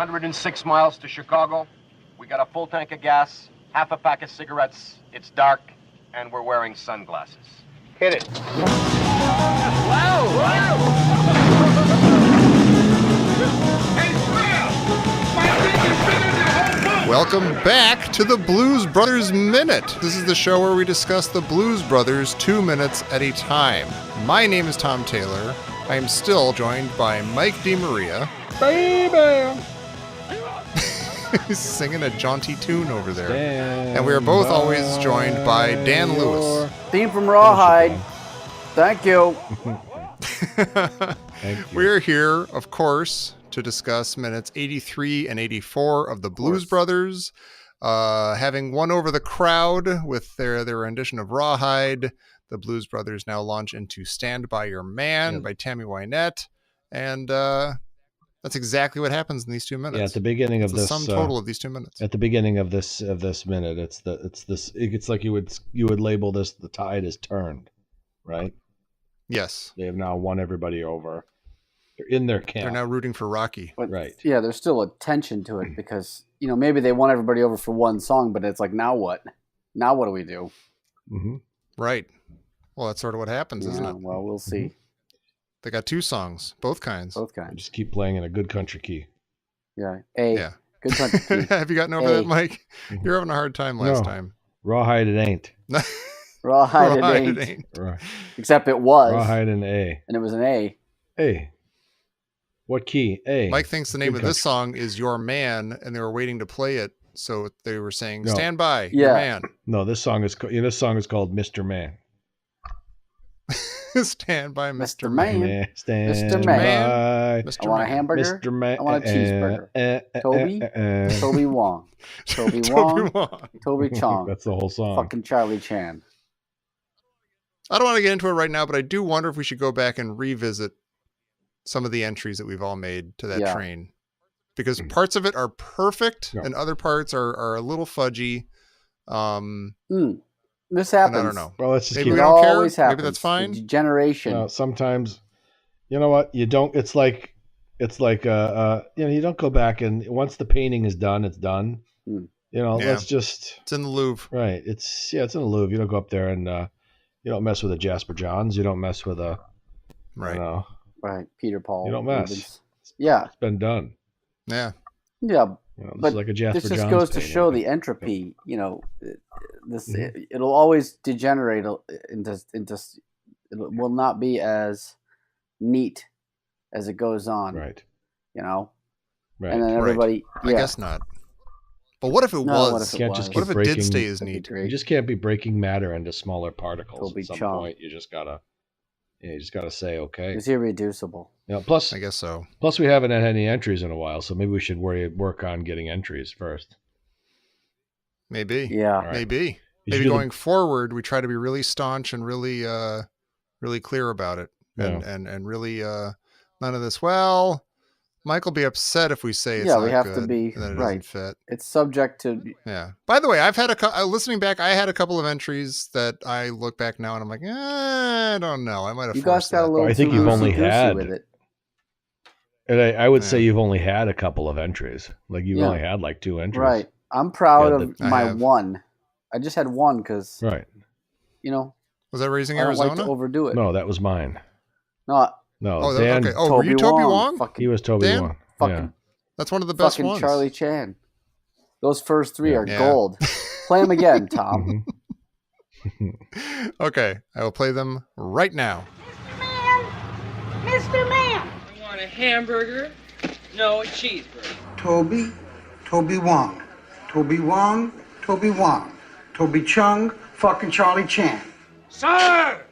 106 miles to Chicago. We got a full tank of gas, half a pack of cigarettes. It's dark, and we're wearing sunglasses. Hit it. Wow! Welcome back to the Blues Brothers Minute. This is the show where we discuss the Blues Brothers 2 minutes at a time. My name is Tom Taylor. I am still joined by Mike DeMaria. Baby! He's singing a jaunty tune over there. Stand and we are both always joined by Dan Lewis. Theme from Rawhide. Thank you. Thank you. We're here, of course, to discuss minutes 83 and 84 of the Blues Brothers, having won over the crowd with their rendition of Rawhide. The Blues Brothers now launch into Stand By Your Man by Tammy Wynette, and that's exactly what happens in these 2 minutes. Yeah, at the beginning of the this sum total of these 2 minutes. At the beginning of this minute, it's like you would label this: the tide is turned, right? Yes, they have now won everybody over. They're in their camp. They're now rooting for Rocky. But, right. Yeah, there's still a tension to it because, maybe they won everybody over for one song, but it's like, now what? Now what do we do? Mm-hmm. Right. Well, that's sort of what happens, isn't it? Well, we'll see. They got 2 songs, both kinds. Both kinds. Just keep playing in a good country key. Yeah. Yeah. Good country key. Have you gotten over that, Mike? You're having a hard time last time. Rawhide it ain't. Rawhide it ain't. Right. Except it was. Rawhide an A. And it was an A. A. What key? A. Mike thinks the name of this song is Your Man, and they were waiting to play it, so they were saying, Stand By, Your Man. No, this song is called Mr. Man. Stand by Mr. Man. Stand Mr. Man. I want a hamburger. Mr. Man. I want a cheeseburger. Toby Wong. Toby Wong. Toby Chong. That's the whole song. Fucking Charlie Chan. I don't want to get into it right now, but I do wonder if we should go back and revisit some of the entries that we've all made to that train. Because parts of it are perfect and other parts are a little fudgy. This happens. I don't know. Well, let's just maybe keep we it. don't care. Always happens. Maybe that's fine. Degeneration. Sometimes, you know what? You don't. It's like you don't go back and once the painting is done, it's done. Let's just. It's in the Louvre. Right. It's in the Louvre. You don't go up there and you don't mess with a Jasper Johns. You don't mess with a. Right. Right. Peter Paul. You don't mess. It's been done. Yeah. Yeah. But like a Jasper this just Johns goes to painting, show the entropy. It'll always degenerate into. It will not be as neat as it goes on. Right. Right. And then everybody. Right. I guess not. But what if it was? What if it did stay as neat? You just can't be breaking matter into smaller particles. At some point, you just gotta say okay. It's irreducible. Plus, I guess so. Plus, we haven't had any entries in a while, so maybe we should work on getting entries first. Maybe. Yeah. Right. Maybe going forward, we try to be really staunch and really, really clear about it, and really none of this. Well, Mike will be upset if we say it's not we have good, to be and then it right. doesn't fit. It's subject to. Yeah. By the way, I've had listening back. I had a couple of entries that I look back now and I'm like, I don't know. I might have. You guys got a little. I think you've only had. With it. And I would say you've only had a couple of entries. Like you've only had like 2 entries. Right. I'm proud of my one. I just had one because. Right. Was that Raising I don't Arizona? like to overdo it. No, that was mine. No. No, Dan. Okay. Oh, were you Toby Wong? He was Toby Dan? Wong. Fucking, that's one of the best fucking ones. Charlie Chan. Those first 3 are gold. Play them again, Tom. Okay, I will play them right now. Mr. Man! I want a hamburger, no, a cheeseburger. Toby Wong. Toby Wong, Toby Wong. Toby Chung, fucking Charlie Chan. Sir!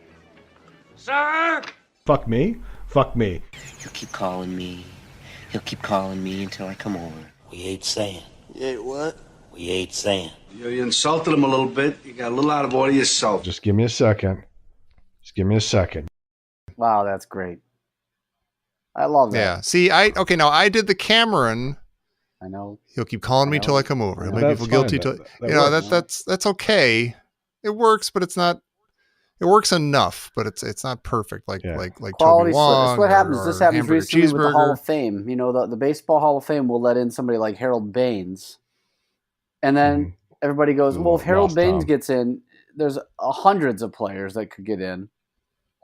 Sir! Fuck me? Fuck me. He'll keep calling me. He'll keep calling me until I come over. We ain't saying. You ain't what? We ain't saying. You insulted him a little bit. You got a little out of order yourself. Just give me a second. Wow, that's great. I love that. Yeah. See, now I did the Cameron. I know. He'll keep calling me till I come over. He'll make me feel guilty till that's okay. It works, but it's not It works enough, but it's not perfect like Quality Toby slip. Wong. That's what happens. This happens Hamburger recently with the Hall Cheeseburger. of Fame. You know, the Baseball Hall of Fame will let in somebody like Harold Baines. And then everybody goes, well, if Harold Baines gets in, there's hundreds of players that could get in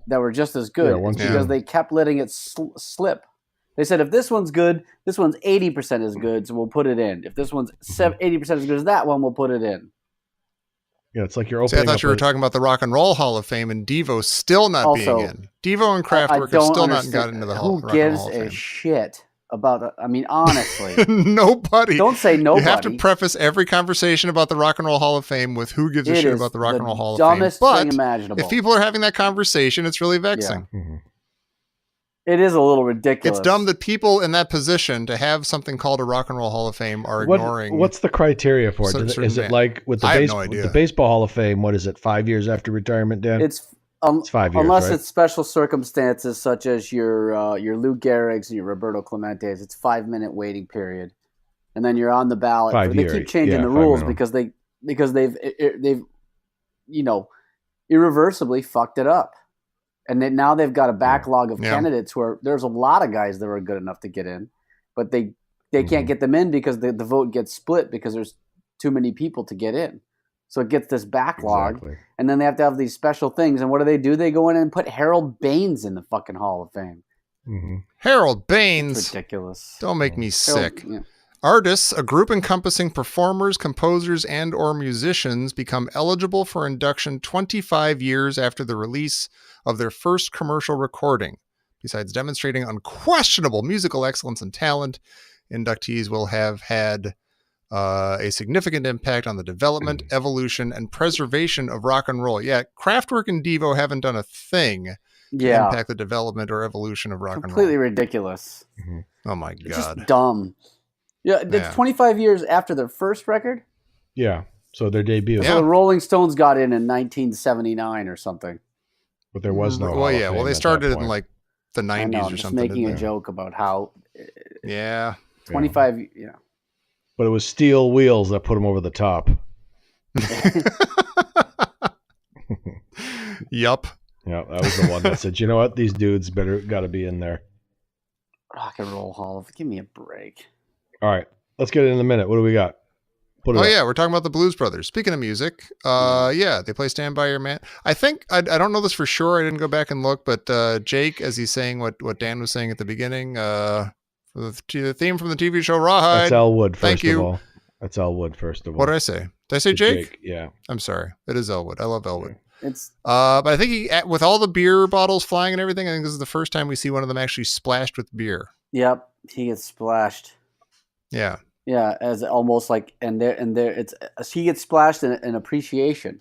that were just as good. It's because they kept letting it slip. They said, if this one's good, this one's 80% as good, so we'll put it in. If this one's 80% as good as that one, we'll put it in. Yeah, it's like you're opening. I thought you were talking about the Rock and Roll Hall of Fame and Devo still not being in. Devo and Kraftwerk have still not gotten into the Hall. Who gives a shit about? I mean, honestly, nobody. Don't say nobody. You have to preface every conversation about the Rock and Roll Hall of Fame with who gives a shit about the Rock and Roll Hall of Fame. Dumbest thing imaginable. If people are having that conversation, it's really vexing. Yeah. It is a little ridiculous. It's dumb that people in that position to have something called a Rock and Roll Hall of Fame are ignoring. What's the criteria for it? Is it like with the Baseball Hall of Fame? What is it? 5 years after retirement, Dan? It's 5 years, unless right? it's special circumstances such as your Lou Gehrig's and your Roberto Clemente's. It's 5-minute waiting period, and then you're on the ballot. They keep changing the rules because they've irreversibly fucked it up. And then now they've got a backlog of candidates where there's a lot of guys that are good enough to get in, but they can't get them in because the vote gets split because there's too many people to get in. So it gets this backlog, and then they have to have these special things. And what do? They go in and put Harold Baines in the fucking Hall of Fame. Harold Baines. It's ridiculous. Don't make me sick. Artists, a group encompassing performers, composers, and or musicians, become eligible for induction 25 years after the release of their first commercial recording. Besides demonstrating unquestionable musical excellence and talent, inductees will have had a significant impact on the development, evolution, and preservation of rock and roll. Yeah, Kraftwerk and Devo haven't done a thing to impact the development or evolution of rock and roll. Completely ridiculous. Oh my God. It's just dumb. Yeah, it's 25 years after their first record? Yeah, so their debut. So the Rolling Stones got in 1979 or something. But there was no Hall of Fame. Well, they started in like the 90s or just something. Making a joke about how 25, But it was steel wheels that put them over the top. Yup. Yeah, that was the one that said, you know what? These dudes got to be in there. Rock and Roll Hall of Give me a break. All right, let's get it in a minute. What do we got? We're talking about the Blues Brothers. Speaking of music, they play Stand By Your Man. I think, I don't know this for sure, I didn't go back and look, but Jake, as he's saying what Dan was saying at the beginning, the theme from the TV show Rawhide. That's Elwood, Thank you. of all. That's Elwood, first of all. What did I say? Did I say Jake? Yeah. I'm sorry. It is Elwood. I love Elwood. But I think with all the beer bottles flying and everything, I think this is the first time we see one of them actually splashed with beer. Yep, he gets splashed. Yeah. Yeah, as almost like, and there, it's he gets splashed in appreciation.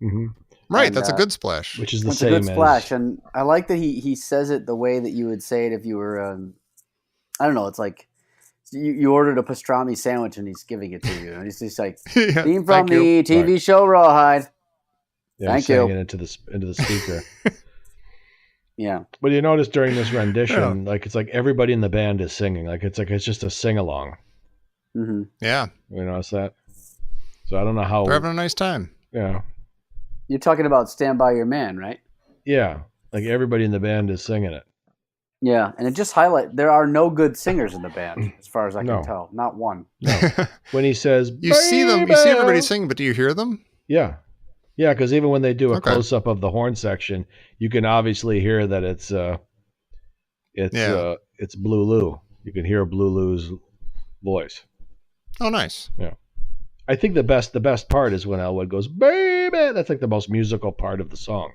Mm-hmm. Right, and, that's a good splash. Which is the that's same a good splash, and I like that he says it the way that you would say it if you were, I don't know, it's like you ordered a pastrami sandwich and he's giving it to you, and he's just like, theme from the TV show Rawhide. Yeah, thank you. Saying it into the speaker. Yeah. But you notice during this rendition, like it's like everybody in the band is singing, like it's just a sing along. Mm-hmm. Yeah. You notice that? So I don't know how they're having a nice time. Yeah. You're talking about Stand By Your Man, right? Yeah. Like everybody in the band is singing it. Yeah, and it just there are no good singers in the band, as far as I can tell. Not one. No. When he says, you see everybody sing, but do you hear them? Yeah. Yeah, because even when they do a close up of the horn section, you can obviously hear that it's Blue Lou. You can hear Blue Lou's voice. Oh, nice. Yeah. I think the best part is when Elwood goes, baby. That's like the most musical part of the song.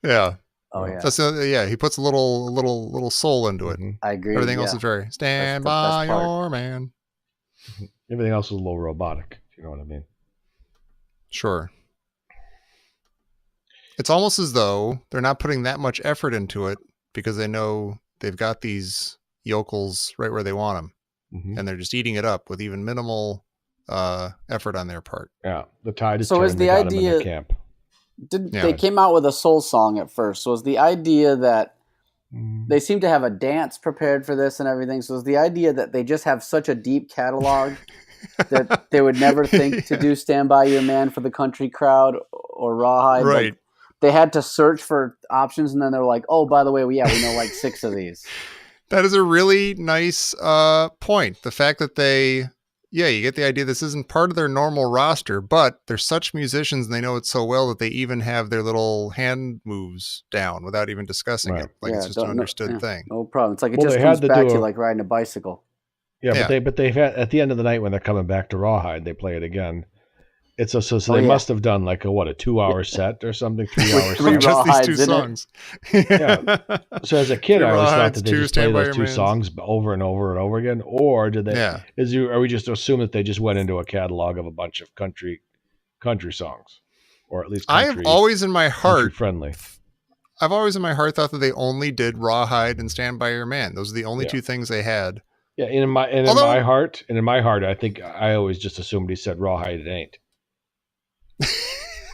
Yeah. Oh yeah. That's he puts a little soul into it. I agree. Everything else is very Stand By Your Man. Everything else is a little robotic, if you know what I mean. Sure. It's almost as though they're not putting that much effort into it because they know they've got these yokels right where they want them. Mm-hmm. And they're just eating it up with even minimal effort on their part. Yeah, the tide is so turned. Is the idea camp. They came out with a soul song at first? So is the idea that they seem to have a dance prepared for this and everything? So is the idea that they just have such a deep catalog that they would never think to do Stand By Your Man for the country crowd or Rawhide. Right. Like, they had to search for options, and then they're like, oh, by the way, we know like 6 of these. That is a really nice point. The fact that you get the idea this isn't part of their normal roster, but they're such musicians and they know it so well that they even have their little hand moves down without even discussing it. Like it's just an understood thing. No problem. It's like it just comes back to like riding a bicycle. Yeah, but they've had, at the end of the night when they're coming back to Rawhide, they play it again. It's so they must have done like a 2-hour set or something, 3 hours set. Just these 2 songs. Yeah. So as a kid, I always thought that they just play those 2 songs over and over and over again, or did they? Yeah. Are we just assume that they just went into a catalog of a bunch of country songs, or at least country, I've always in my heart friendly. I've always in my heart thought that they only did Rawhide and Stand By Your Man. Those are the only 2 things they had. Yeah, in my heart, I think I always just assumed he said Rawhide it ain't.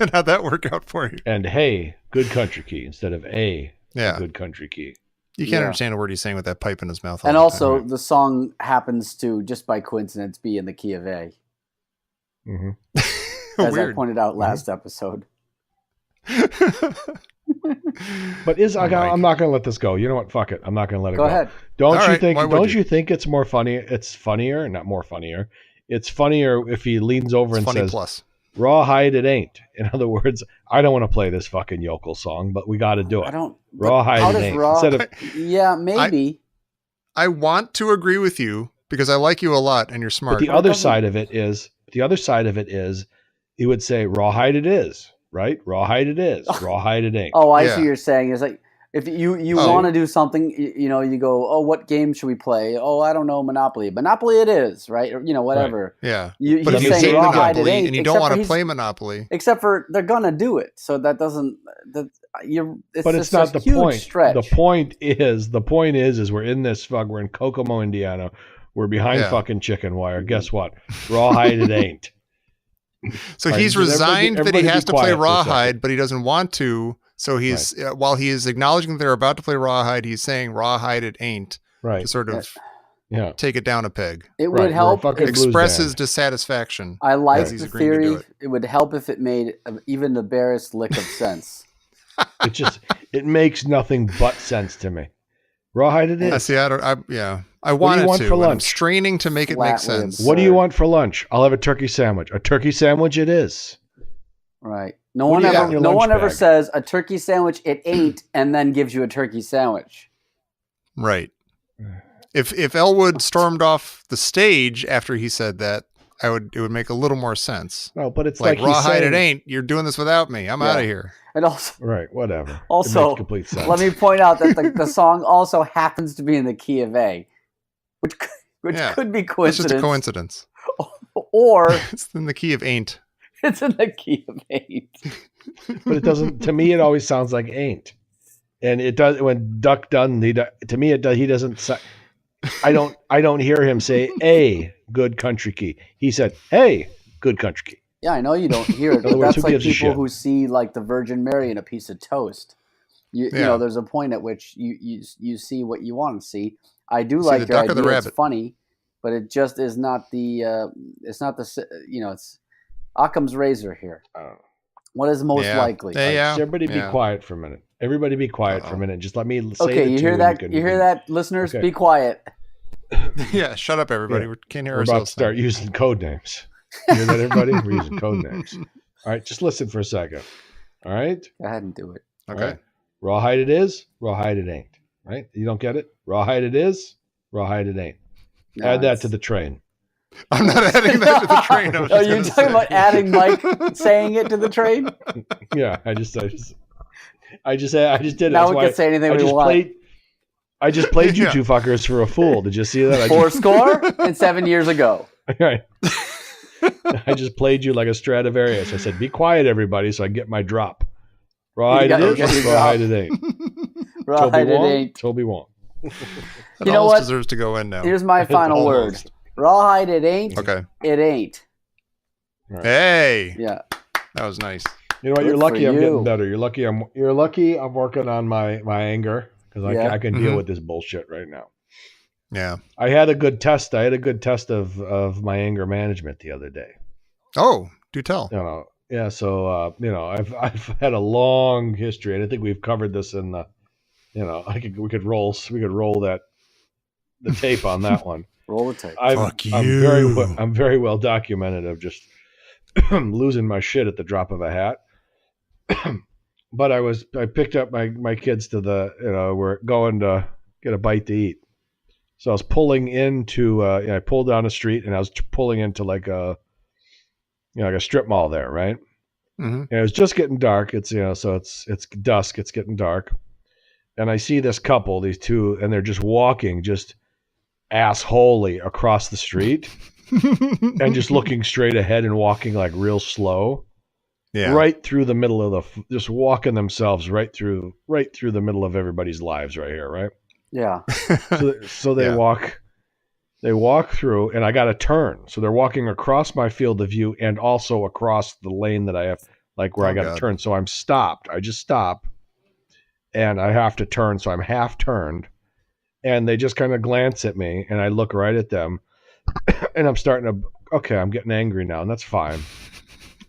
And how'd that work out for you? And hey, good country key instead of good country key. You can't understand a word he's saying with that pipe in his mouth. And also, the song happens to, just by coincidence, be in the key of A. Mm-hmm. As I pointed out last episode. But I'm not going to let this go. You know what? Fuck it. I'm not going to let it go. Go ahead. Don't you think it's more funny? It's funnier, not more funnier. It's funnier if he leans over and says, plus. Rawhide it ain't. In other words, I don't want to play this fucking yokel song, but we got to do it. Rawhide it ain't. Yeah, maybe. I want to agree with you because I like you a lot and you're smart. But the other side of it is, he would say, Rawhide it is, right? Rawhide it is. Rawhide it ain't. Oh, I see what you're saying. It's like, if you want to do something, you go, oh, what game should we play? Oh, I don't know, Monopoly. Monopoly it is, right? Or, whatever. Right. Yeah. But if you say Monopoly and you don't want to play Monopoly. Except for they're going to do it. So that doesn't... But it's not the point. Stretch. The point is we're in this we're in Kokomo, Indiana. We're behind fucking chicken wire. Guess what? Rawhide it ain't. So he's resigned that he has to play Rawhide, but he doesn't want to. So he's while he is acknowledging that they're about to play Rawhide, he's saying Rawhide it ain't. Right. To sort of take it down a peg. It would help express his dissatisfaction. I like the theory. It would help if it made even the barest lick of sense. It makes nothing but sense to me. Rawhide it is. I want it to. For lunch? I'm straining to make it make sense. What do you want for lunch? I'll have a turkey sandwich. A turkey sandwich it is. Right. No one ever says a turkey sandwich it ain't and then gives you a turkey sandwich. Right. If Elwood stormed off the stage after he said that, it would make a little more sense. No, but it's like Rawhide it ain't. You're doing this without me. I'm out of here. And also, right, whatever. Also, it makes complete sense. Let me point out that the song also happens to be in the key of A, which could be coincidence. It's just a coincidence. Or it's in the key of ain't. It's in the key of ain't. But it doesn't. To me, it always sounds like ain't, and it does when Duck Dundee. To me, it does. He doesn't. I don't hear him say a good country key. He said, "Hey, good country key." Yeah, I know you don't hear it, but that's like people who see like the Virgin Mary in a piece of toast. You know, there's a point at which you see what you want to see. I do like your idea. It's funny, but it just is not the. It's not the. It's Occam's razor here. What is most likely? Everybody be quiet for a minute. Everybody be quiet for a minute. Just let me say okay, you hear that? You hear that, listeners? Okay. Be quiet. Yeah, shut up, everybody. We can't hear ourselves. We're about to start using code names. You hear that, everybody? We're using code names. All right, just listen for a second. All right? Go ahead and do it. Okay. Right. Rawhide it is, rawhide it ain't. Right? You don't get it? Rawhide it is, rawhide it ain't. No, add that to the train. I'm not adding that to the train. Are you talking about adding Mike saying it to the train? Yeah, I just did it. Now we can say anything we want. I just played you two fuckers for a fool. Did you see that? 4 score and 7 years ago. Right. I just played you like a Stradivarius. I said, "Be quiet, everybody," so I get my drop. Rawhide it is, rawhide it ain't. Rawhide it ain't. Toby won't. You know what? Deserves to go in now. Here's my final word. Rawhide it ain't. Okay. It ain't. Right. Hey. Yeah. That was nice. You know what? You're lucky I'm getting better. You're lucky I'm working on my anger because I can deal with this bullshit right now. Yeah. I had a good test. I had a good test of my anger management the other day. Oh, do tell. Yeah. So I've had a long history, and I think we've covered this in the, we could roll the tape on that one. Roll the tape. Fuck you. I'm very well documented of just losing my shit at the drop of a hat. But I picked up my kids to we're going to get a bite to eat. So I was pulling into, I pulled down the street, and I was pulling into like a strip mall there, right? Mm-hmm. And it was just getting dark. It's so it's dusk. It's getting dark, and I see this couple, these two, and they're just walking, just assholey across the street, and just looking straight ahead and walking like real slow. Yeah. Right through the middle of just walking themselves right through the middle of everybody's lives right here, right? Yeah. So they walk through, and I got to turn. So they're walking across my field of view and also across the lane that I have, like where I got to turn. So I'm stopped. I just stop, and I have to turn. So I'm half turned, and they just kind of glance at me, and I look right at them, and I'm I'm getting angry now, and that's fine.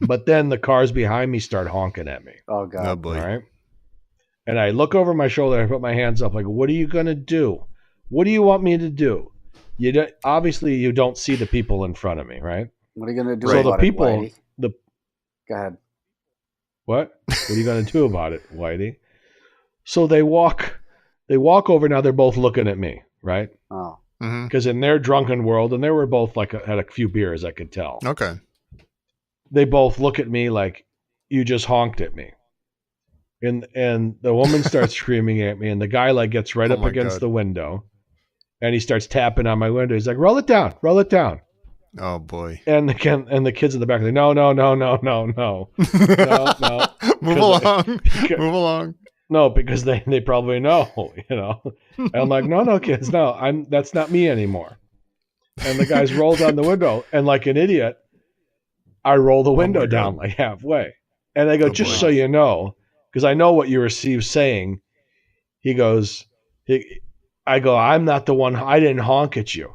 But then the cars behind me start honking at me. Oh, God. Oh, boy. All right. And I look over my shoulder, I put my hands up, like, what are you going to do? What do you want me to do? Obviously, you don't see the people in front of me, right? What are you going to do So about the people, it, Whitey? Go ahead. What are you going to do about it, Whitey? So they walk over. Now they're both looking at me, right? Oh. Because in their drunken world, and they were both had a few beers, I could tell. Okay. They both look at me like, you just honked at me. And the woman starts screaming at me, and the guy like gets right up against the window, and he starts tapping on my window. He's like, roll it down. Oh boy. And the kids in the back are like, no. No. Move along. No, because they probably know, And I'm like, no, kids, no, that's not me anymore. And the guys roll down the window, and like an idiot, I roll the window down like halfway. And I go, just so you know, because I know what you receive saying. He goes, I go, I'm not the one. I didn't honk at you.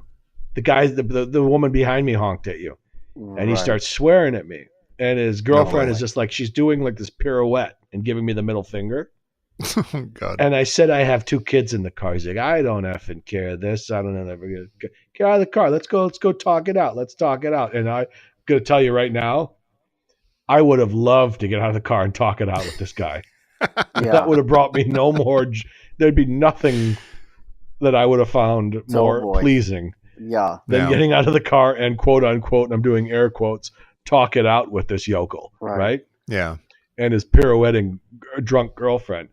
The guy, the woman behind me honked at you. Right. And he starts swearing at me. And his girlfriend is just like, she's doing like this pirouette and giving me the middle finger. Oh, God. And I said, I have two kids in the car. He's like, I don't effing care this. I don't know. Get out of the car. Let's go talk it out. Let's talk it out. And I'm going to tell you right now, I would have loved to get out of the car and talk it out with this guy. That would have brought me no more. There'd be nothing that I would have found more pleasing than getting out of the car and quote unquote, and I'm doing air quotes, talk it out with this yokel. Right? Yeah. And his pirouetting drunk girlfriend.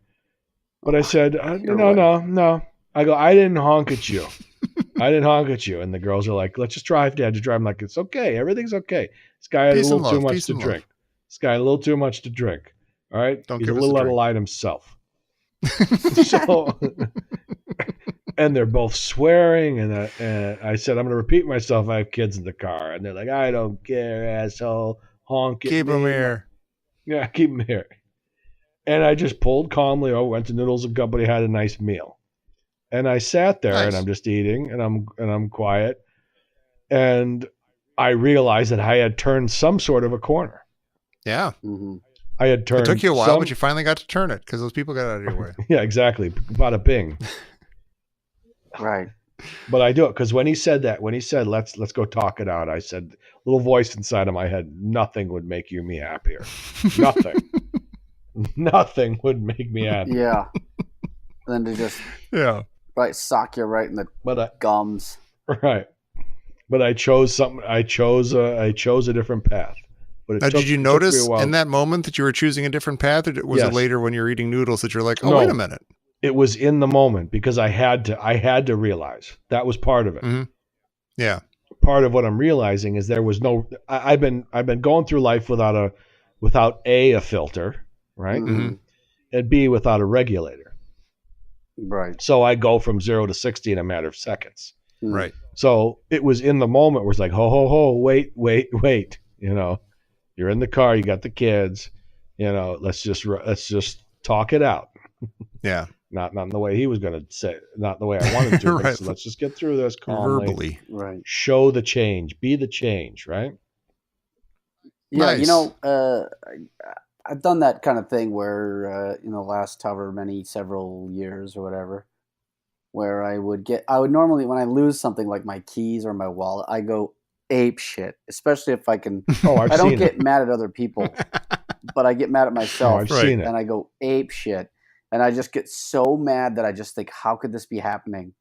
But I said, no. I go, I didn't honk at you. And the girls are like, let's just drive, Dad. Just drive. I'm like, it's okay. Everything's okay. This guy had a little too much to drink. This guy had a little too much to drink. All right? He's a little out of line himself. So, and they're both swearing. And I said, I'm going to repeat myself. I have kids in the car. And they're like, I don't care, asshole. Honk at me. Keep them here. Yeah, keep them here. And I just pulled calmly over, went to Noodles and Company, had a nice meal. And I sat there and I'm just eating and I'm quiet. And I realized that I had turned some sort of a corner. Yeah. Mm-hmm. I had turned. It took you a while, but you finally got to turn it because those people got out of your way. Yeah, exactly. Bada bing. Right. But I do it because when he said, let's go talk it out, I said, little voice inside of my head, nothing would make me happier. Nothing. Nothing would make me happy. Yeah. Then to just sock you right in the gums. Right. But I chose something. I chose a different path. But did you notice in that moment that you were choosing a different path, or was it later when you're eating noodles that you're like, oh, wait a minute? It was in the moment because I had to realize that was part of it. Mm-hmm. Yeah. Part of what I'm realizing is there was no. I've been going through life without a filter, right? Mm-hmm. And B, without a regulator. Right. So I go from 0 to 60 in a matter of seconds. Right. So it was in the moment where it's like, ho, wait. You're in the car, you got the kids, let's just talk it out. Yeah. not in the way he was going to say, not the way I wanted to. Right. Let's just get through this calmly. Verbally. Right. Show the change. Be the change, right? Yeah, Nice. you know, I've done that kind of thing where, in the last several years or whatever, where I would normally, when I lose something like my keys or my wallet, I go ape shit, especially if I can. Oh, I've I don't seen get it. mad at other people, but I get mad at myself. Oh, I've seen it. And I go ape shit. And I just get so mad that I just think, how could this be happening?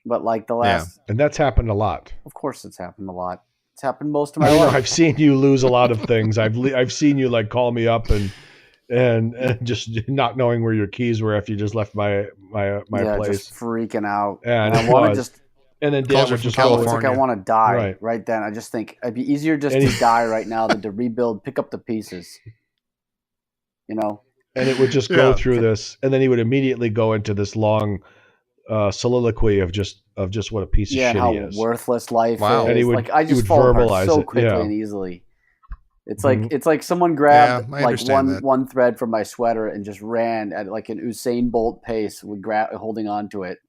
But like the last, And that's happened a lot. of course it's happened a lot. It's happened most of my I know life. I've seen you lose a lot of things. I've seen you like call me up and just not knowing where your keys were after you just left my place. Just freaking out. And I want to just. And then Calls Dan her would from just California. It's like I want to die Right. then. I just think it'd be easier just And to die right now than to rebuild, pick up the pieces. You know? and it would just go through this, and then he would immediately go into this long soliloquy of just what a piece of shit how he is. worthless life Wow. is. And he would- like I he just would fall apart verbalize so it, quickly yeah. and easily. It's Mhm. like someone grabbed Yeah, I like understand that. one thread from my sweater and just ran at like an Usain Bolt pace with holding on to it,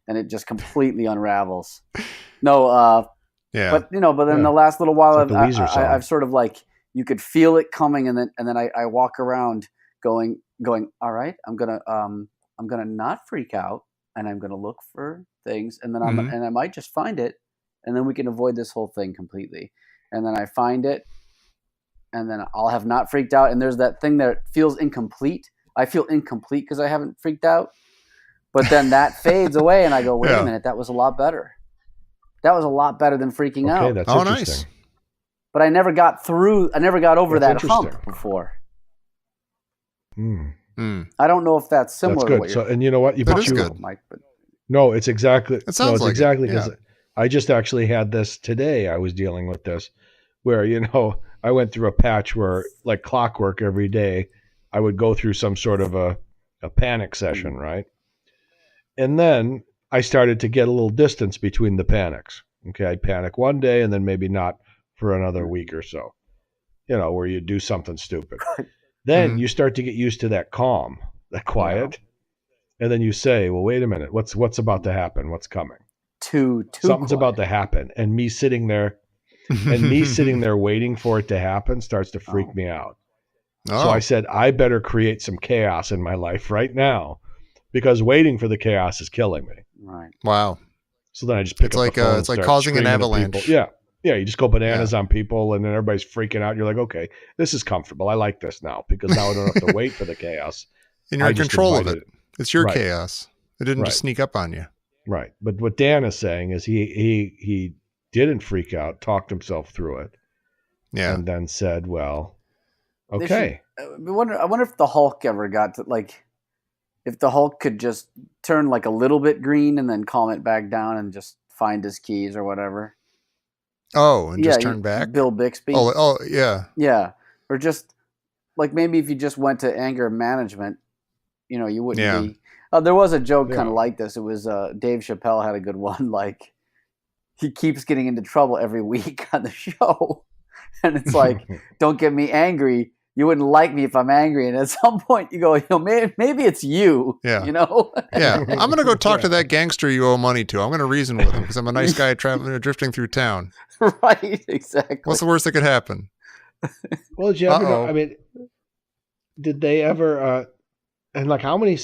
and it just completely unravels. No, Yeah. but then Yeah. the last little while, It's like the Weezer song. I've sort of like you could feel it coming, and then I walk around going. All right, I'm gonna not freak out, and I'm gonna look for things, and then Mhm. and I might just find it, and then we can avoid this whole thing completely. And then I find it, and then I'll have not freaked out. And there's that thing that feels incomplete. I feel incomplete because I haven't freaked out. But then that fades away, and I go, wait Yeah. a minute, that was a lot better. That was a lot better than freaking Okay, out. that's Oh, interesting. nice. But I never got over That's that hump interesting. before. Mm. Mm. I don't know if that's similar That's to good. what So, you're and you know what? You That put is you, good. Mike. But No, it's exactly. It sounds it's like it, exactly yeah. because I just actually had this today. I was dealing with this, where I went through a patch where, like clockwork, every day I would go through some sort of a panic session, right? And then I started to get a little distance between the panics. Okay, I'd panic one day and then maybe not for another week or so. Where you do something stupid. Then Mhm. you start to get used to that calm, that quiet. And then you say, well, wait a minute, what's about to happen? What's coming? too Something's quiet. about to happen. And me sitting there waiting for it to happen starts to freak me out. Oh. So I said, I better create some chaos in my life right now because waiting for the chaos is killing me. Right. Wow. So then I just pick It's up like, the phone it's and like start causing an screaming at avalanche. people. Yeah, you just go bananas on people and then everybody's freaking out. You're like, okay, this is comfortable. I like this now because now I don't have to wait for the chaos. And you're I in just control of invited it. It's your Right. chaos. It didn't just Right. sneak up on you. Right. But what Dan is saying is he didn't freak out, talked himself through it, Yeah. and then said, well, They okay. should- I wonder if the Hulk ever got to if the Hulk could just turn like a little bit green and then calm it back down and just find his keys or whatever. Oh, and just turn back? Bill Bixby. Oh, yeah. Yeah. Or just like maybe if you just went to anger management, you wouldn't Yeah. be. There was a joke kind Yeah. of like this. It was Dave Chappelle had a good one. Like he keeps getting into trouble every week on the show. And it's like, don't get me angry. You wouldn't like me if I'm angry. And at some point you go, maybe it's you. Yeah. Yeah. I'm going to go talk to that gangster you owe money to. I'm going to reason with him because I'm a nice guy drifting through town. Right. Exactly. What's the worst that could happen? Well, did you ever know? Uh-oh. I mean, did they ever? And like, how many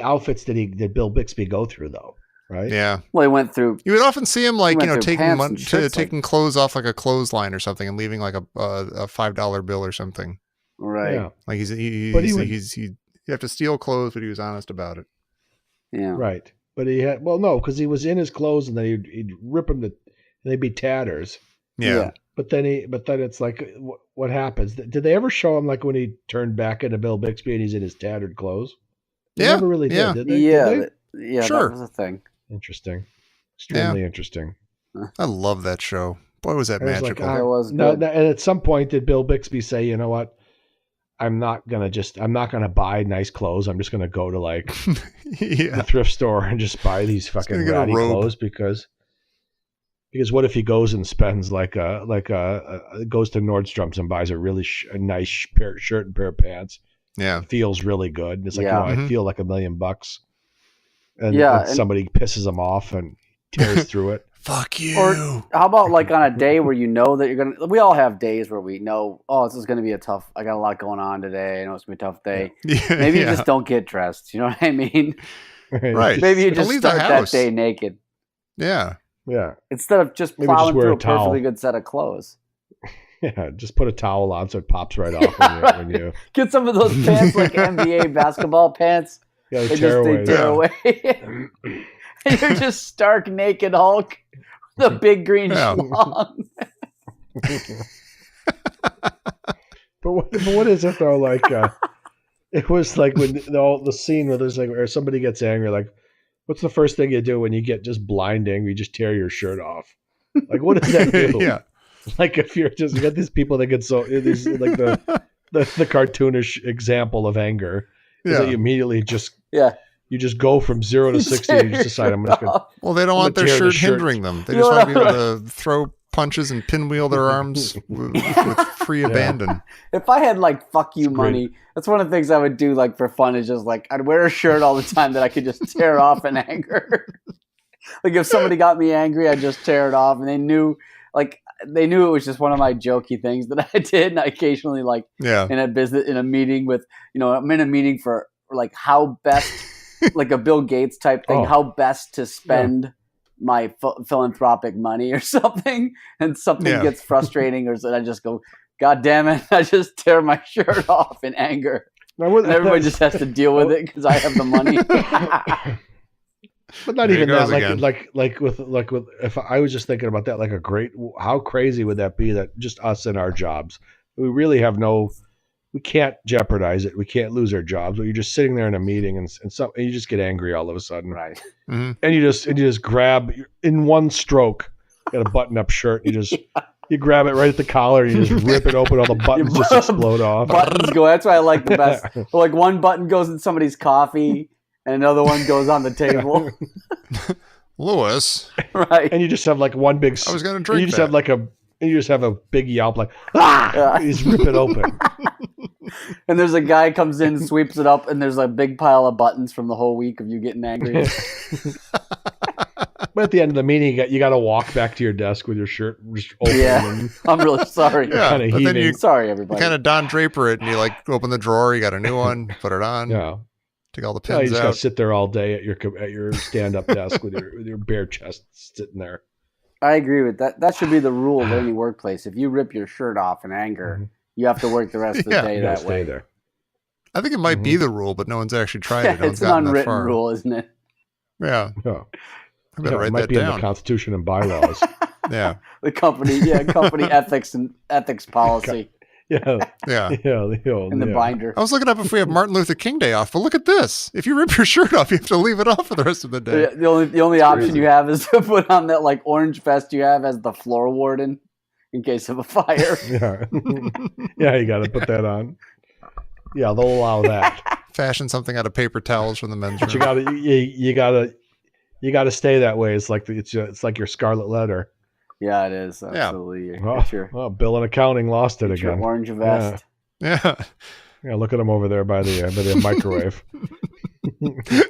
outfits did Bill Bixby go through though? Right? Yeah. Well, he went through. You would often see him went through taking pants and shirts, taking clothes off like a clothesline or something and leaving like a $5 bill or something. Right. Yeah. Like But you have to steal clothes, but he was honest about it. Yeah. Right. But he had because he was in his clothes and then he'd rip them and they'd be tatters. Yeah. But then it's like, what happens? Did they ever show him like when he turned back into Bill Bixby and he's in his tattered clothes? They Yeah, never really yeah. did they? Yeah. Did Yeah. Sure. That was a thing. they? Interesting. Extremely interesting. I love that show. Boy, was that I was like, magical. It was No, good. and at some point, did Bill Bixby say, you know what? I'm not gonna buy nice clothes. I'm just gonna go to like Yeah. the thrift store and just buy these fucking gonna get a ratty robe. clothes because what if he goes and spends goes to Nordstrom's and buys a really a nice shirt and pair of pants Yeah. feels really good. It's like, Yeah. I feel like $1 million. And, Yeah, and somebody pisses them off and tears through it. Fuck you. Or how about like on a day where you know that you're gonna? We all have days where we know, oh, this is gonna be a tough. I got a lot going on today. I know it's gonna be a tough day. Yeah, Maybe you just don't get dressed. You know what I mean? Right. Maybe you Don't just leave the start that house. day naked Yeah. Yeah. instead of just Maybe just plowing wear through a a perfectly towel. good set of clothes. Yeah. Just put a towel on so it pops right off when you Get some of those pants like NBA basketball pants. they They tear away. tear away. And you're just stark naked Hulk with a big green Yeah. schlong. But what is it though? Like it was like when the scene where there's like where somebody gets angry, like what's the first thing you do when you get just blind angry? You just tear your shirt off. Like what does that do? Yeah. Like if you got these people that get so these like the cartoonish example of anger is that you immediately just you just go from 0 to 60 and you just decide I'm just gonna Well, they don't want their tear the shirt shirt. hindering them. They just want to be able to throw punches and pinwheel their arms with free abandon. If I had like fuck you It's great. money, that's one of the things I would do like for fun is just like I'd wear a shirt all the time that I could just tear off in anger. Like if somebody got me angry, I'd just tear it off and they knew it was just one of my jokey things that I did. And I occasionally like in a meeting with, I'm in a meeting for like how best, like a Bill Gates type thing, how best to spend my philanthropic money or something. And something gets frustrating or so I just go, God damn it. I just tear my shirt off in anger. And everybody just has to deal with it because I have the money. But not There even he goes that. again. Like with if I was just thinking about that, like how crazy would that be that just us and our jobs, we really have we can't jeopardize it. We can't lose our jobs. But you're just sitting there in a meeting and you just get angry all of a sudden, Right? Mm-hmm. And you just grab in one stroke, got a button-up shirt. You grab it right at the collar. And you just rip it open. All the buttons just explode off. Buttons go. That's what I like the best. Like one button goes in somebody's coffee. And another one goes on the table. Lewis. Right. And you just have like one big. I was going to drink You just that. have a big yelp like, ah! You just rip it open. And there's a guy comes in, sweeps it up, and there's a big pile of buttons from the whole week of you getting angry. But at the end of the meeting, you got to walk back to your desk with your shirt just open. Yeah. I'm really sorry. Yeah, Kinda but then heaving. you Sorry, everybody. kind of Don Draper it and you like open the drawer, you got a new one, put it on, Yeah. take all the No, you pins just got to out. sit there all day at your stand-up desk with your bare chest sitting there. I agree with that. That should be the rule of any workplace. If you rip your shirt off in anger, you have to work the rest of the day You gotta that way. stay there. I think it might be the rule, but no one's actually tried it. No It's one's an gotten that unwritten far. rule, isn't it? Yeah. Yeah. I better It write might that be in the down. Constitution and bylaws. Yeah. The company ethics policy Yeah. Yeah. in the binder. I was looking up if we have Martin Luther King Day off, but look at this. If you rip your shirt off, you have to leave it off for the rest of the day. The only option you have is to put on that like orange vest you have as the floor warden in case of a fire. Yeah. Yeah, you got to put that on. Yeah, they'll allow that. Fashion something out of paper towels from the men's But room. you got to stay that way. It's like it's like your scarlet letter. Yeah, it is. Absolutely. Oh, Bill in accounting lost it Get your again. orange vest. Yeah. Yeah, look at him over there by the microwave.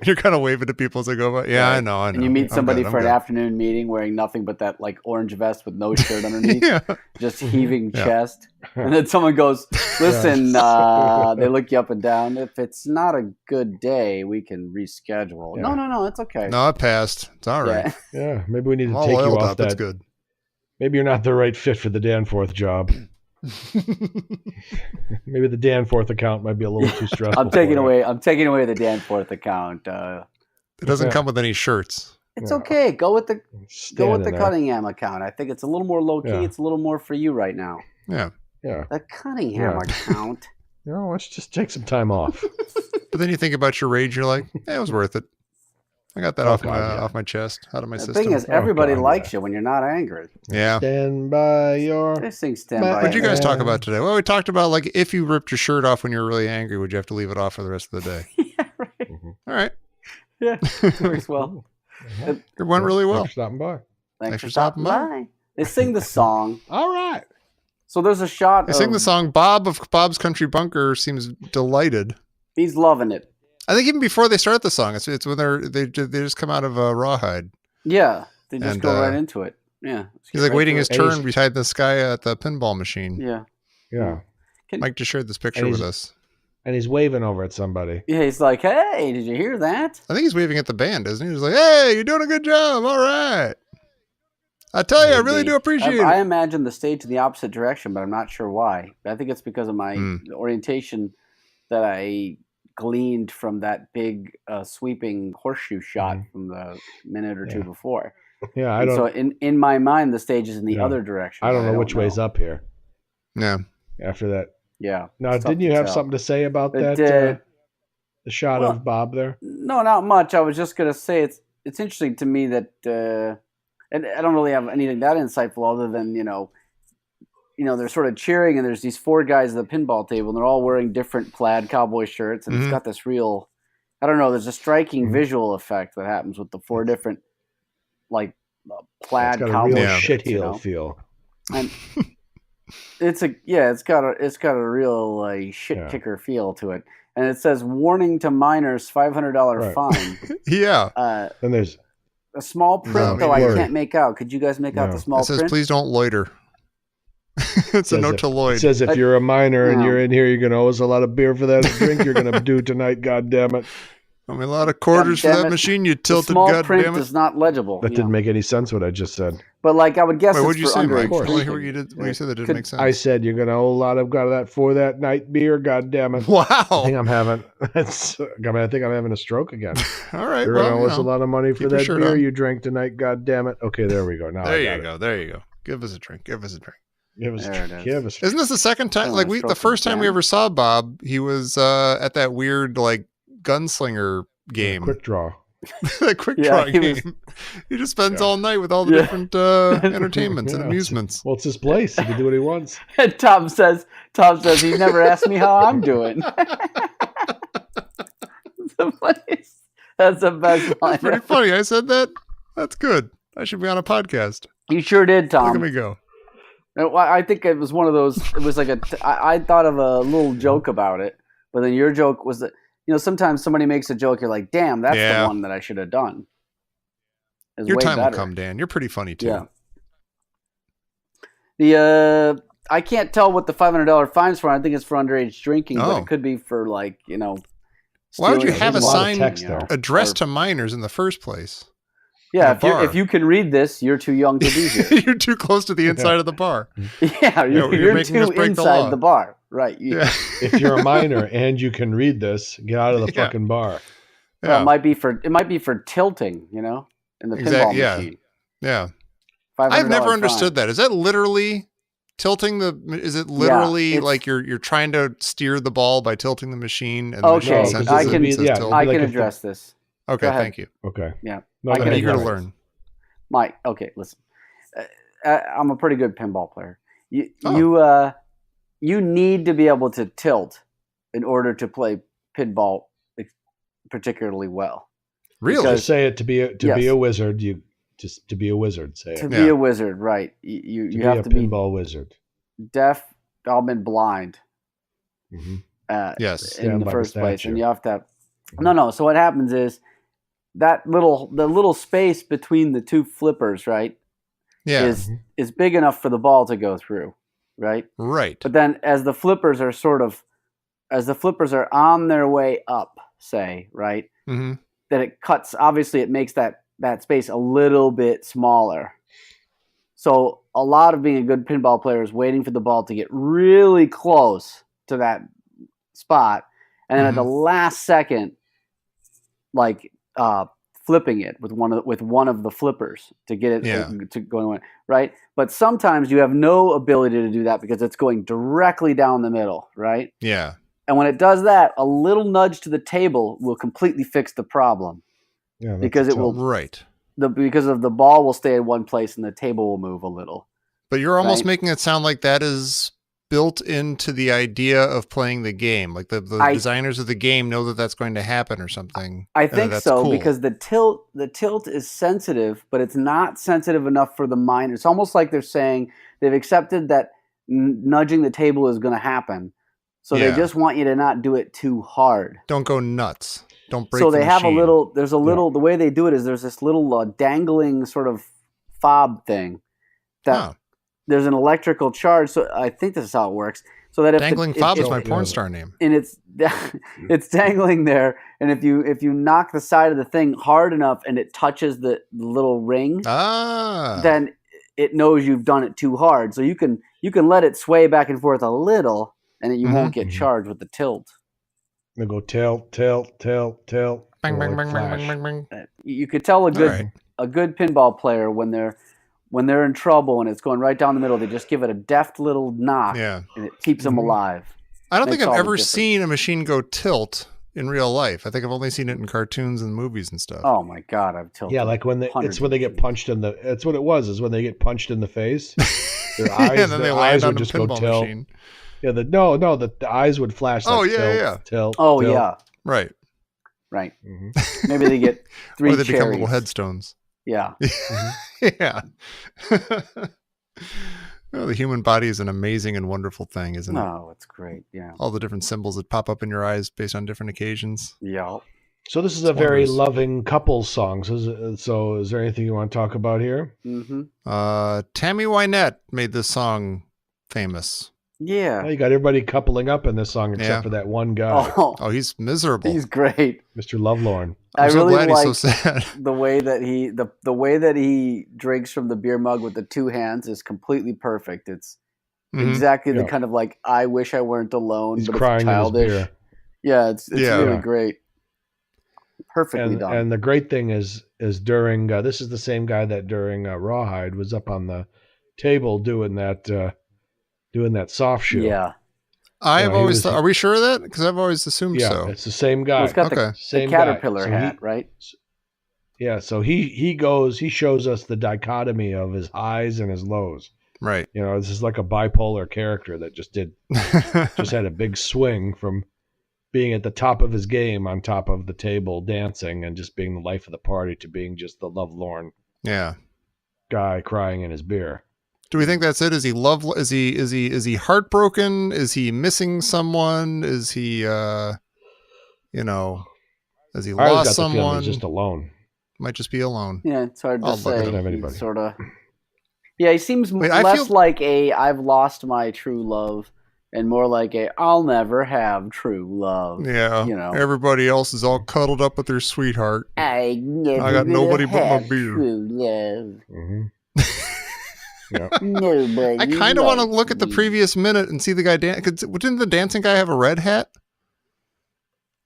You're kind of waving to people as they go by. Yeah, I know. And you meet I'm somebody good, for I'm an good. afternoon meeting wearing nothing but that like orange vest with no shirt underneath, Yeah. just heaving Yeah. chest. And then someone goes, listen, they look you up and down. If it's not a good day, we can reschedule. Yeah. No, it's okay. No, it passed. It's all right. Yeah. Yeah, maybe we need I'm to all take you oiled off up. It's that. good. Maybe you're not the right fit for the Danforth job. Maybe the Danforth account might be a little too stressful. I'm taking for you. away the Danforth account. It doesn't come with any shirts. It's Yeah. okay. Go with the Stand in there. Cunningham account. I think it's a little more low key. Yeah. It's a little more for you right now. Yeah. Yeah. The Cunningham Yeah. account. You know, let's just take some time off. But then you think about your rage, you're like, it was worth it. I got that Oh, off God, yeah. off my chest, out of my The system. thing is, everybody God, likes yeah. you when you're not angry. Yeah. Stand by your. This thing stand What by. What'd you guys it. talk about today? Well, we talked about like if you ripped your shirt off when you're really angry, would you have to leave it off for the rest of the day? Yeah, right. All right. Yeah, it works well. It went really well. Thanks for stopping by. Thanks for stopping by. They sing the song. All right. So there's a shot. They sing the song. Bob of Bob's Country Bunker seems delighted. He's loving it. I think even before they start the song, it's when they just come out of Rawhide. Yeah, they just go right into it. Yeah, he's like waiting his turn beside this guy at the pinball machine. Yeah. Mike just shared this picture with us. And he's waving over at somebody. Yeah, he's like, "Hey, did you hear that?" I think he's waving at the band, isn't he? He's like, "Hey, you're doing a good job. All right. I tell you, I really do appreciate it." I imagine the stage in the opposite direction, but I'm not sure why. I think it's because of my orientation that I gleaned from that big sweeping horseshoe shot from the minute or two before. Yeah, I don't. So in my mind, the stage is in the other direction. I don't know which way's up here. Yeah. After that. Yeah. Now, didn't you have something to say about that? The shot of Bob there? No, not much. I was just going to say it's interesting to me that, and I don't really have anything that insightful other than, they're sort of cheering and there's these four guys at the pinball table and they're all wearing different plaid cowboy shirts and it's got this real, I don't know, there's a striking visual effect that happens with the four different, like, plaid cowboy shirts. It's got a real shitheel feel. And it's got a real shit kicker feel to it, and it says warning to minors, $500 fine. Then there's a small print though. I can't make out. Could you guys make out the small print? It says please don't loiter. It's a note to Lloyd. It says if you're a minor and you're in here, you're gonna owe us a lot of beer for that drink you're gonna do tonight. God damn it! I mean, a lot of quarters for that machine. You tilted. The small God print damn it. is not legible. That didn't make any sense. What I just said. But I would guess. Wait, what did you say, Mike? Of course. I hear what you did. What you said that didn't make sense. I said you're gonna owe a lot of that for that night beer. God damn it! Wow. I think I'm having. I think I'm having a stroke again. All right. You're gonna owe us a lot of money for that beer you drank tonight. God damn it! Okay, there we go. Now there you go. There you go. Give us a drink. Give us a drink. Isn't this the second time? The first time we ever saw Bob, he was at that weird gunslinger game. Quick draw. The quick draw game. He just spends all night with all the different entertainments and amusements. Well, it's his place. He can do what he wants. And Tom says he never asked me how I'm doing. That's the best line. That's pretty funny. I said that. That's good. I should be on a podcast. You sure did, Tom. Look at me go. I think it was one of those. It was like I thought of a little joke about it, but then your joke was that sometimes somebody makes a joke, you're like, damn, that's the one that I should have done. Your time will come, Dan. You're pretty funny too. Yeah. I can't tell what the $500 fine's for. I think it's for underage drinking, but it could be for Why would you have a sign addressed to minors in the first place? Yeah, if you can read this, you're too young to be here. You're too close to the inside of the bar. Yeah, you're too inside the bar. Right. If you're a minor and you can read this, get out of the fucking bar. Yeah. Well, it might be for tilting, in the pinball machine. Yeah. I've never understood that. Is that literally tilting is it literally like you're trying to steer the ball by tilting the machine? And okay, I can address this. Okay, thank you. Okay. Yeah. No, I'm eager to learn. Mike, okay, listen. I'm a pretty good pinball player. You need to be able to tilt in order to play pinball particularly well. Really? Because, say it to be a wizard. To be a wizard. Say it. To be a wizard, right? You have to be a pinball wizard. Deaf, and blind. Mm-hmm. Yes. In the first place, and you have to have. No. So what happens is the little space between the two flippers, right? Yeah. Is big enough for the ball to go through. Right. But then as the flippers are on their way up, say, right, that it cuts, obviously it makes that space a little bit smaller. So a lot of being a good pinball player is waiting for the ball to get really close to that spot. And then at the last second, flipping it with one of the flippers to get it to going, right? But sometimes you have no ability to do that because it's going directly down the middle, right? Yeah. And when it does that, a little nudge to the table will completely fix the problem. Yeah, because it will because of the ball will stay in one place and the table will move a little. But you're almost making it sound like that is built into the idea of playing the game. Like the designers of the game know that that's going to happen or something. I think so, because the tilt is sensitive, but it's not sensitive enough for the minor. It's almost like they're saying they've accepted that nudging the table is going to happen. So they just want you to not do it too hard. Don't go nuts. Don't break so the they have machine. the way they do it is there's this little dangling sort of fob thing that there's an electrical charge. So I think this is how it works. So that if dangling fob is my porn star name, and it's dangling there, and if you knock the side of the thing hard enough and it touches the little ring, then it knows you've done it too hard. So you can let it sway back and forth a little, and you won't get charged with the tilt. They go tilt, tilt, tilt, tilt. Bang, bang, bang, bang, bang, bang, bang. You could tell a good pinball player when they're in trouble and it's going right down the middle, they just give it a deft little knock, and it keeps them alive. I don't think I've ever seen a machine go tilt in real life. I think I've only seen it in cartoons and movies and stuff. Oh my God, I've tilted. Yeah, like when they get punched in the. It's what it was. Is when they get punched in the face. Their eyes, and then they land on a pinball machine. Yeah, the eyes would flash. Like, tilt. Oh tilt. yeah. Right. Mm-hmm. Maybe they get 3 or they cherries. become little headstones. Yeah. Yeah. The human body is an amazing and wonderful thing, isn't it? Oh, it's great. Yeah. All the different symbols that pop up in your eyes based on different occasions. Yeah. So this is a very loving couples song. So is there anything you want to talk about here? Mm-hmm. Tammy Wynette made this song famous. Yeah. Well, you got everybody coupling up in this song except for that one guy. Oh, he's miserable. He's great. Mr. Lovelorn. I'm so really glad like he's so sad. the way that he drinks from the beer mug with the 2 hands is completely perfect. It's exactly the kind of like I wish I weren't alone, He's but crying it's childish. In his beer. Yeah, it's really great. Perfectly done. And the great thing is during this is the same guy that during Rawhide was up on the table doing that soft shoe. Yeah. I've always thought, are we sure of that? Because I've always assumed so. Yeah, it's the same guy. Well, it's got the caterpillar hat, right? Yeah, so he shows us the dichotomy of his highs and his lows. Right. You know, this is like a bipolar character that just had a big swing from being at the top of his game on top of the table dancing and just being the life of the party to being just the lovelorn guy crying in his beer. Do we think that's it? Is he heartbroken? Is he missing someone? Is he has he lost someone? He's just alone. Might just be alone. Yeah, it's hard to say. Doesn't have anybody. Sort of. Yeah, he seems less like a I've lost my true love and more like a I'll never have true love. Yeah. Everybody else is all cuddled up with their sweetheart. I got nobody but my beer. True love. Mm-hmm. Yeah. I kind of want to look at the previous minute and see the guy dance. Didn't the dancing guy have a red hat?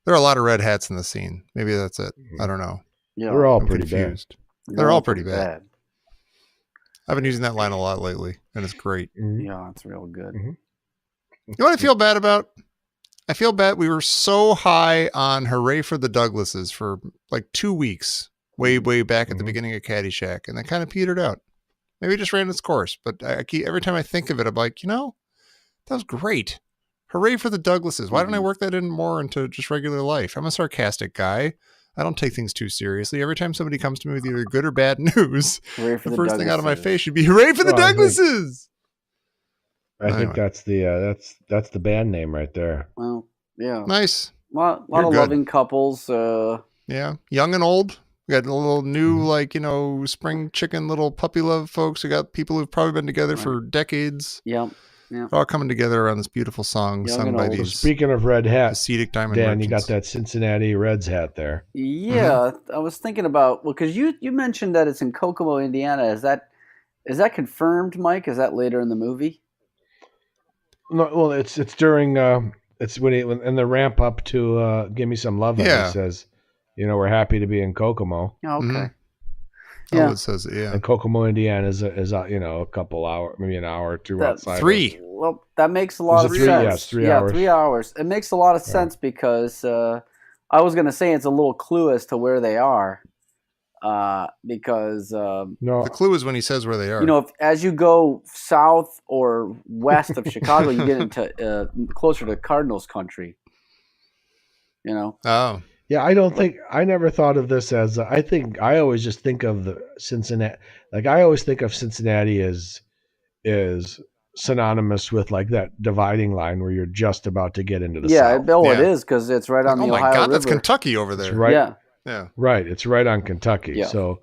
There are a lot of red hats in the scene. Maybe that's it. I don't know. Yeah, they're all pretty confused. They're all pretty bad. I've been using that line a lot lately, and it's great. Yeah, it's real good. You know what I feel bad about? I feel bad we were so high on Hooray for the Douglases for like 2 weeks, way back at the beginning of Caddyshack, and then kind of petered out. Maybe it just ran its course, but every time I think of it, I'm like, that was great. Hooray for the Douglases. Why don't I work that in more into just regular life? I'm a sarcastic guy. I don't take things too seriously. Every time somebody comes to me with either good or bad news, the first thing out of my face should be Hooray for the Douglases. I think that's the band name right there. Well, yeah. Nice. A lot of loving couples. Yeah. Young and old. We got a little new, spring chicken, little puppy love folks. We got people who've probably been together for decades. Yep. They're all coming together around this beautiful song sung by these. Speaking of red hats, ascetic diamond Dan, merchants. you got that Cincinnati Reds hat there. Yeah, I was thinking about because you mentioned that it's in Kokomo, Indiana. Is that confirmed, Mike? Is that later in the movie? No, well, it's during it's when in the ramp up to "Give Me Some Love." He says, we're happy to be in Kokomo. Oh, okay. Yeah. Oh, it says And Kokomo, Indiana is a couple hours, maybe an hour or two outside. 3. Well, that makes a lot of sense. Yes, 3 hours. 3 hours. It makes a lot of sense because I was going to say it's a little clue as to where they are. Because the clue is when he says where they are. As you go south or west of Chicago, you get into closer to Cardinals country. Oh. Yeah, I never thought of this as, I always just think of the Cincinnati, like I always think of Cincinnati as synonymous with like that dividing line where you're just about to get into the Yeah, South. it is because it's right on the oh my Ohio God, River. that's Kentucky over there. It's right. Yeah. Right. It's right on Kentucky. Yeah. So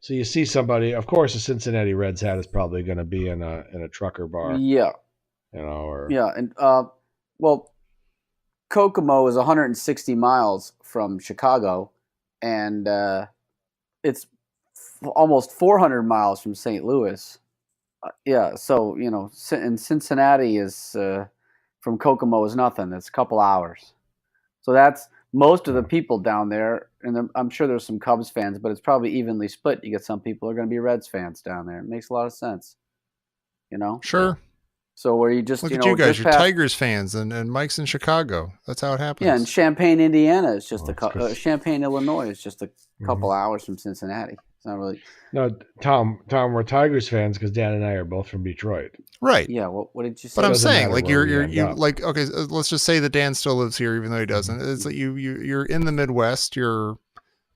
you see somebody. Of course, a Cincinnati Reds hat is probably going to be in a trucker bar. Yeah. Or and well, Kokomo is 160 miles from Chicago, and it's almost 400 miles from St. Louis. So and Cincinnati is from Kokomo is nothing. It's a couple hours. So that's most of the people down there, and I'm sure there's some Cubs fans, but it's probably evenly split. You get some people who are going to be Reds fans down there. It makes a lot of sense. Sure. So where you just look at you guys, you're Tigers fans, and Mike's in Chicago. That's how it happens. Yeah, and Champaign, Indiana is just Champaign, Illinois is just a couple hours from Cincinnati. It's not really. No, Tom, we're Tigers fans because Dan and I are both from Detroit. Right. Yeah. What did you say? But I'm saying, like you're up. like, okay, let's just say that Dan still lives here, even though he doesn't. It's like you're in the Midwest. You're a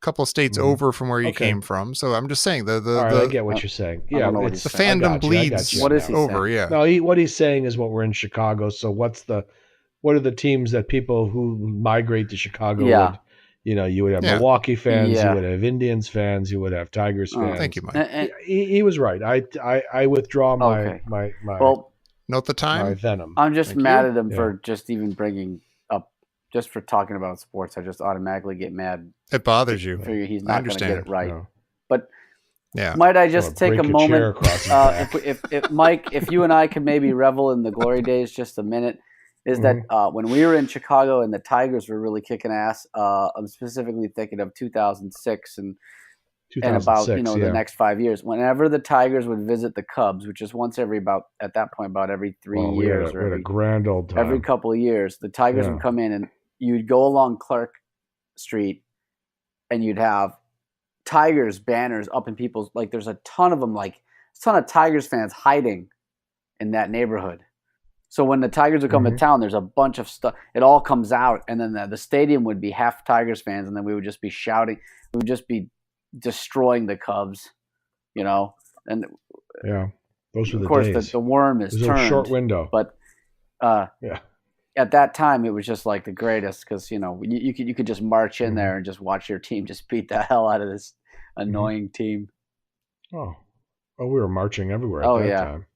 couple of states over from where you came from. So I'm just saying I get what you're saying. Yeah, it's the fandom bleeds what is he over. saying? Yeah. No, what he's saying is what we're in Chicago. So what are the teams that people who migrate to Chicago would? You would have Milwaukee fans, you would have Indians fans, you would have Tigers fans. Thank you, Mike. He was right. I withdraw my well, note the time. My venom. I'm just mad at him for just even bringing up, just for talking about sports. I just automatically get mad. It bothers you. Figure he's not going to get it right. No. But might I just take a moment, if Mike, if you and I could maybe revel in the glory days just a minute. Is that when we were in Chicago and the Tigers were really kicking ass, I'm specifically thinking of 2006 and about the next 5 years. Whenever the Tigers would visit the Cubs, which is once every at that point about every 3 years we had a grand old time. Every couple of years, the Tigers would come in and you'd go along Clark Street and you'd have Tigers banners up in people's, like there's a ton of them, like a ton of Tigers fans hiding in that neighborhood. So when the Tigers would come to town, there's a bunch of stuff. It all comes out, and then the stadium would be half Tigers fans, and then we would just be shouting. We would just be destroying the Cubs, And those were the of course, days. The worm is turned. A short window, but at that time, it was just like the greatest because you could just march in there and just watch your team just beat the hell out of this annoying team. Oh, we were marching everywhere at that time.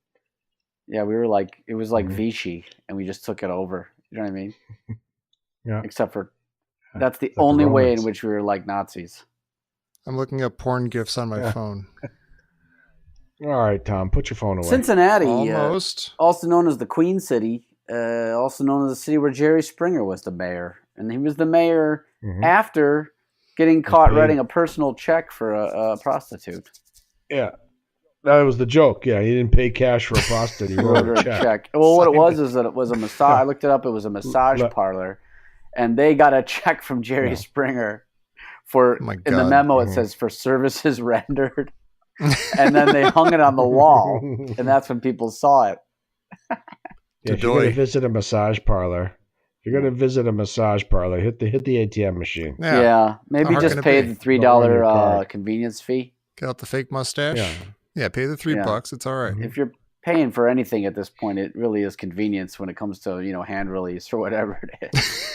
Yeah, we were like, it was like Vichy, and we just took it over. You know what I mean? Yeah. Except for, that's the only way in which we were like Nazis. I'm looking up porn gifs on my phone. All right, Tom, put your phone away. Cincinnati, also known as the Queen City, also known as the city where Jerry Springer was the mayor. And he was the mayor after getting caught writing a personal check for a prostitute. Yeah. That was the joke. Yeah, he didn't pay cash for a prostitute. He wrote a check. Well, what it was is that it was a massage. I looked it up. It was a massage parlor, and they got a check from Jerry Springer for. In the memo, it says for services rendered, and then they hung it on the wall, and that's when people saw it. If you're going to visit a massage parlor, hit the ATM machine. Yeah, maybe just pay the $3 convenience fee. Get out the fake mustache. Yeah, pay the $3. It's all right. If you're paying for anything at this point, it really is convenience when it comes to hand release or whatever it is.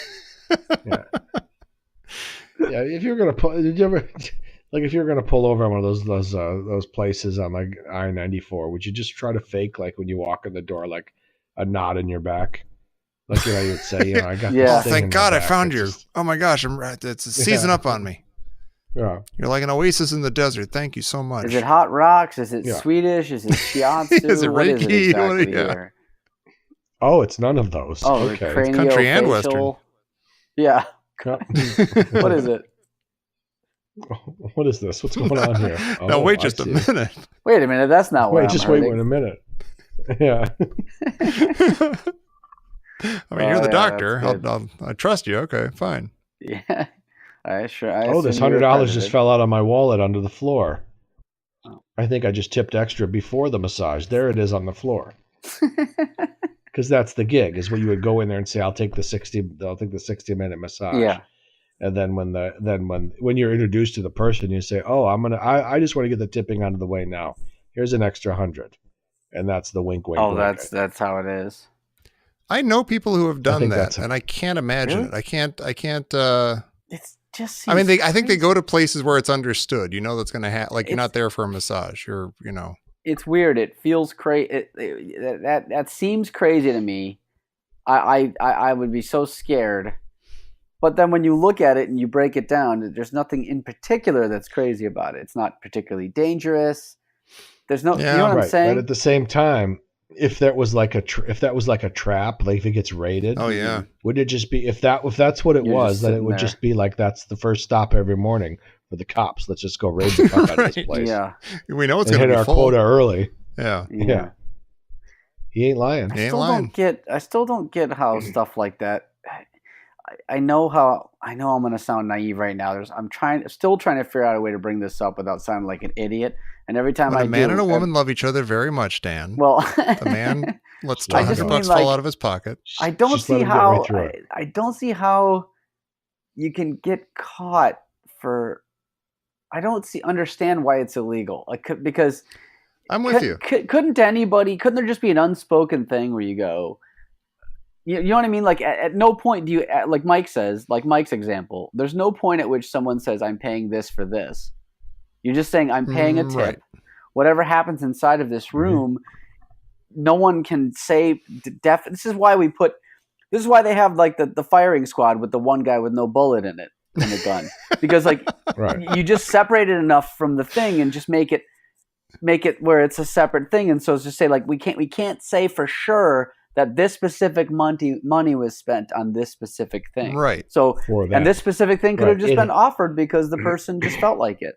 If you're gonna if you're gonna pull over on one of those places on like I-94, would you just try to fake like when you walk in the door like a nod in your back, like you would say, I got. Oh, thank God I found you. Oh my gosh, it's seizing up on me. Yeah. You're like an oasis in the desert. Thank you so much. Is it Hot Rocks? Is it Swedish? Is it shiatsu? Is it what Reiki? Is it exactly here? Oh, it's none of those. Oh, okay. It's country and western. Yeah. What is it? What is this? What's going on here? Oh, no, wait just a minute. Wait a minute. That's not what I'm hurting. Wait a minute. Yeah. I mean, you're the doctor. I trust you. Okay, fine. Yeah. This $100 just fell out of my wallet onto the floor. Oh. I think I just tipped extra before the massage. There it is on the floor. Because that's the gig, is when you would go in there and say, I'll take the 60-minute massage. Yeah. And then when you're introduced to the person, you say, oh, I just want to get the tipping out of the way now. Here's an extra $100. and that's the wink, wink. Oh, wink. that's how it is. I know people who have done think that, that's and I can't imagine Really? it. I can't. It's just. I mean, seems I think they crazy. go to places where it's understood. You know, that's going to happen. Like you're It's- not there for a massage. You're, you know. It's weird. It feels crazy. That seems crazy to me. I would be so scared. But then when you look at it and you break it down, there's nothing in particular that's crazy about it. It's not particularly dangerous. There's no, Yeah, you know what I'm Right, saying? but at the same time, if that was like if that was like a trap, like if it gets raided, Oh yeah. would it just be if that's what it You're was, just then it sitting would there. just be like that's the first stop every morning for the cops. Let's just go raid the fuck out of this Right. place. Yeah, We know it's and going hit to be our full. quota early. Yeah. Yeah. He ain't lying. He ain't lying. I still don't get how stuff like that. I know I'm going to sound naive right now. Still trying to figure out a way to bring this up without sounding like an idiot. And every time When I a man do, and a woman love each other very much, Dan. well, The man lets I just $200 mean, fall like, out of his pocket. I don't Just let see him get how right through it. I don't see how you can get caught for. I don't understand why it's illegal. Because I'm with you. couldn't there just be an unspoken thing where you go, you know what I mean? Like at no point do you, like Mike says, like Mike's example, there's no point at which someone says, I'm paying this for this. You're just saying, I'm paying a tip. Right. Whatever happens inside of this room, no one can say, this is why they have like the firing squad with the one guy with no bullet in it, in the gun. Because like, Right. you just separate it enough from the thing and just make it where it's a separate thing. And so it's just say like we can't say for sure that this specific money was spent on this specific thing. Right. So For that. and this specific thing could have Right. just It- been offered because the person just felt like it.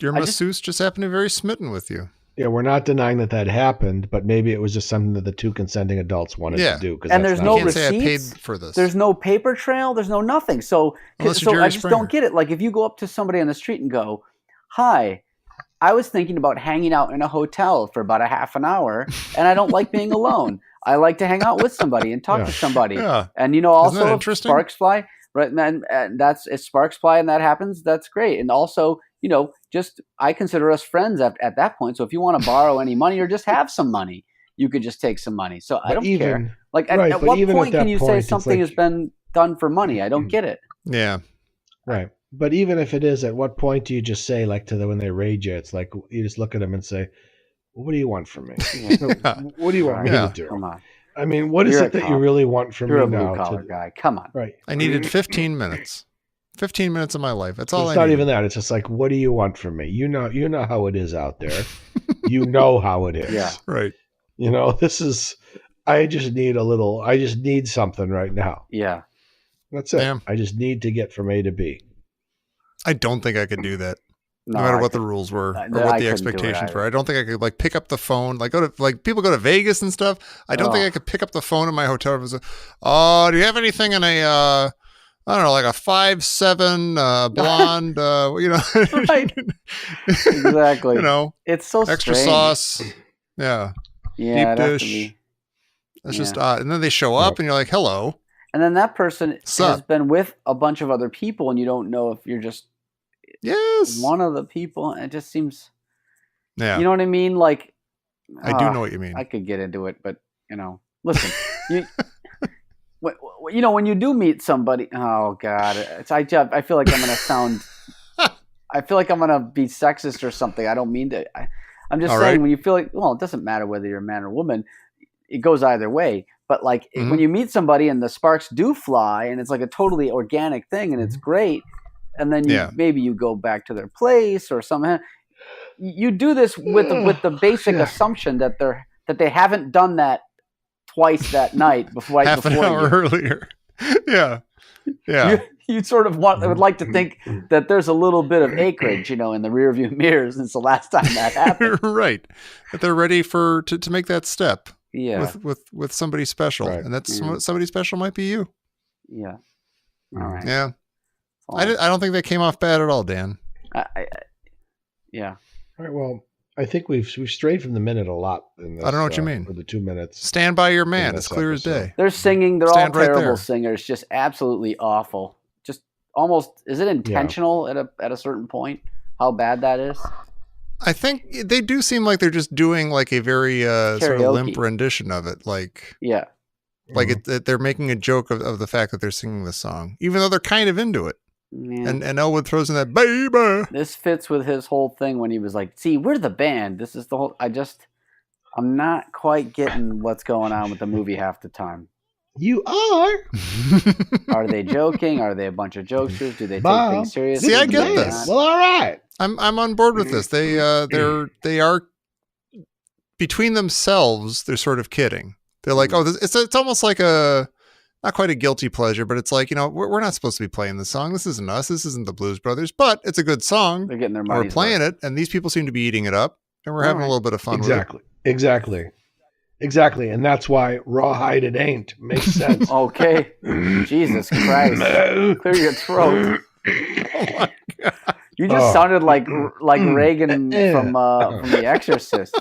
Your I just- masseuse just happened to be very smitten with you. Yeah, we're not denying that happened, but maybe it was just something that the two consenting adults wanted Yeah. to do. 'Cause And that's there's not no You can't say I paid receipts. for this. There's no paper trail. There's no nothing. So Unless you're I Jerry just Springer. don't get it. Like if you go up to somebody on the street and go, "Hi, I was thinking about hanging out in a hotel for about a half an hour, and I don't like being alone. I like to hang out with somebody and talk Yeah. to somebody." Yeah. And also that if interesting? sparks fly, right? And if sparks fly and that happens, that's great. And also, just I consider us friends at that point. So if you want to borrow any money or just have some money, you could just take some money. So I But don't even, care. Like right, at but what even at point can that you say point, it's something like- has been done for money? I don't get it. Yeah. Right. But even if it is, at what point do you just say, like, when they raid you, it's like, you just look at them and say, what do you want from me? What do you want me Yeah. to do? Come on, I mean, what is You're it a that you cop. really want from you're a me blue now? collar guy. Come on. Right. I needed 15 minutes. 15 minutes of my life. That's all It's I not needed. even that. It's just like, what do you want from me? You know how it is out there. You know how it is. Yeah. Right. I just need something right now. Yeah. That's it. Yeah. I just need to get from A to B. I don't think I could do that. No No, matter I what the could- rules were I- or I what the couldn't do it expectations were. either. I don't think I could pick up the phone, people go to Vegas and stuff. I don't think Oh. I could pick up the phone in my hotel room and say, "Oh, do you have anything in a I don't know, like a 5'7" blonde, Right. Exactly. It's so extra strange. sauce." Yeah. Yeah, deep it'd have to dish. be. That's Yeah. just odd. And then they show up and you're like, "Hello." And then that person Sup? has been with a bunch of other people, and you don't know if you're just Yes. one of the people. It just seems, Yeah. you know what I mean? Like, I do know what you mean. I could get into it, but listen, when you do meet somebody, oh God, I feel like I'm gonna sound, I feel like I'm gonna be sexist or something. I don't mean to. I'm just All saying right. when you feel like, well, it doesn't matter whether you're a man or woman. It goes either way. But like Mhm. when you meet somebody and the sparks do fly and it's like a totally organic thing and it's great, and then Yeah. maybe you go back to their place or something. You do this with the basic Yeah. assumption that they haven't done that twice that night before Half an hour earlier. Yeah. Yeah. You sort of would like to think that there's a little bit of acreage, in the rearview mirror since the last time that happened. Right. That they're ready to make that step. Yeah. With somebody special. Right. And that's Mhm. somebody special might be you. Yeah. All right. Yeah. So, I don't think that came off bad at all, Dan. yeah. All right. Well, I think we've strayed from the minute a lot. In this, I don't know what you mean. For the 2 minutes. Stand by your man. this It's clear as episode. day. They're singing. They're Stand all right terrible there. singers. Just absolutely awful. Just almost. Is it intentional at a certain point? How bad that is? I think they do seem like they're just doing like a very sort of limp Karaoke. rendition of it. Like they're making a joke of the fact that they're singing the song, even though they're kind of into it. Yeah. And Elwood throws in that baby. This fits with his whole thing when he was like, see, we're the band. This is the whole... I'm not quite getting what's going on with the movie half the time. You are. Are they joking? Are they a bunch of jokesters? Do they take Bob, things seriously? See, I get this. Well, all right. I'm on board with this. They are between themselves. They're sort of kidding. They're like, oh, it's almost like a not quite a guilty pleasure, but it's like, we're not supposed to be playing this song. This isn't us. This isn't the Blues Brothers, but it's a good song. They're getting their money. We're playing it, and these people seem to be eating it up, and we're having a little bit of fun with it. Exactly. And that's why Rawhide It Ain't makes sense. Okay. Jesus Christ. Clear your throat. Oh my God. You just sounded like Reagan from The Exorcist.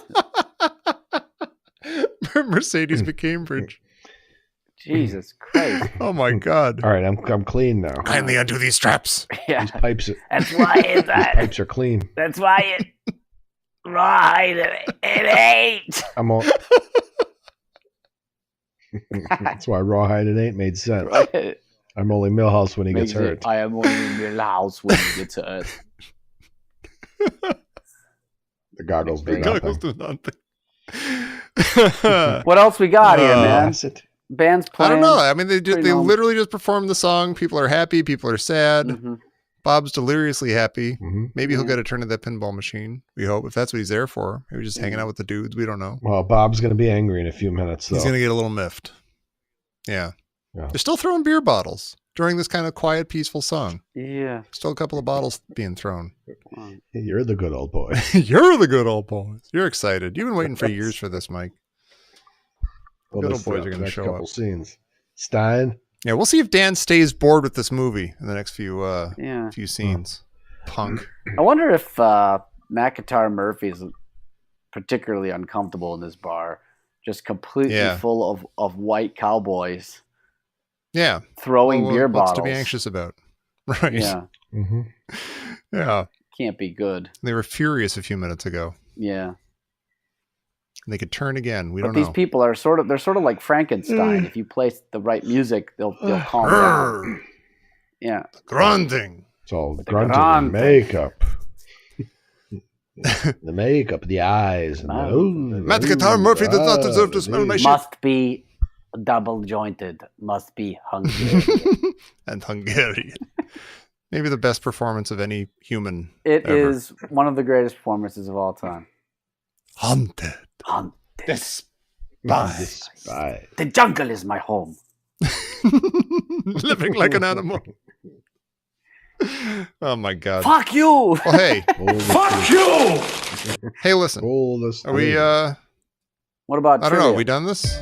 Mercedes McCambridge. Jesus Christ. Oh my God. All right, I'm clean now. Kindly undo these straps. Yeah. These pipes. That's why Pipes are clean. That's why it Rawhide It Ain't. I'm all. That's why Rawhide It Ain't made sense. Right. I'm only Millhouse when he gets hurt. I am only Millhouse when he gets hurt. The goggles do nothing. What else we got here, man? Band's playing. I don't know. I mean, they normal. literally just performed the song. People are happy. People are sad. Mm-hmm. Bob's deliriously happy. Mm-hmm. Maybe he'll get a turn at that pinball machine. We hope, if that's what he's there for. Maybe just hanging out with the dudes. We don't know. Well, Bob's going to be angry in a few minutes, though. He's going to get a little miffed. Yeah. They're still throwing beer bottles during this kind of quiet, peaceful song. Yeah. Still a couple of bottles being thrown. You're the good old boy. You're the good old boys. You're excited. You've been waiting for years for this, Mike. Well, good old boys are going to show couple up. Scenes. Stein. Yeah, we'll see if Dan stays bored with this movie in the next few scenes. Punk. I wonder if McIntyre Murphy's particularly uncomfortable in this bar, just completely full of white cowboys. Yeah, throwing beer bottles. What's to be anxious about? Right. Yeah. Mm-hmm. Yeah. Can't be good. They were furious a few minutes ago. Yeah. And they could turn again. We don't know. These people are sort of like Frankenstein. If you play the right music, they'll calm down. Yeah. Grunting. It's all grunting and makeup. The makeup, the eyes. McIntyre Murphy does not deserve to smell my shit. Must be double jointed. Must be Hungarian. And Hungarian. Maybe the best performance of any human. It ever. is one of the greatest performances of all time. Haunted. Despised. The jungle is my home. Living like an animal. Oh my God. Fuck you. Well, hey. Fuck you. Hey, listen. Are we What about I don't know, are we done this?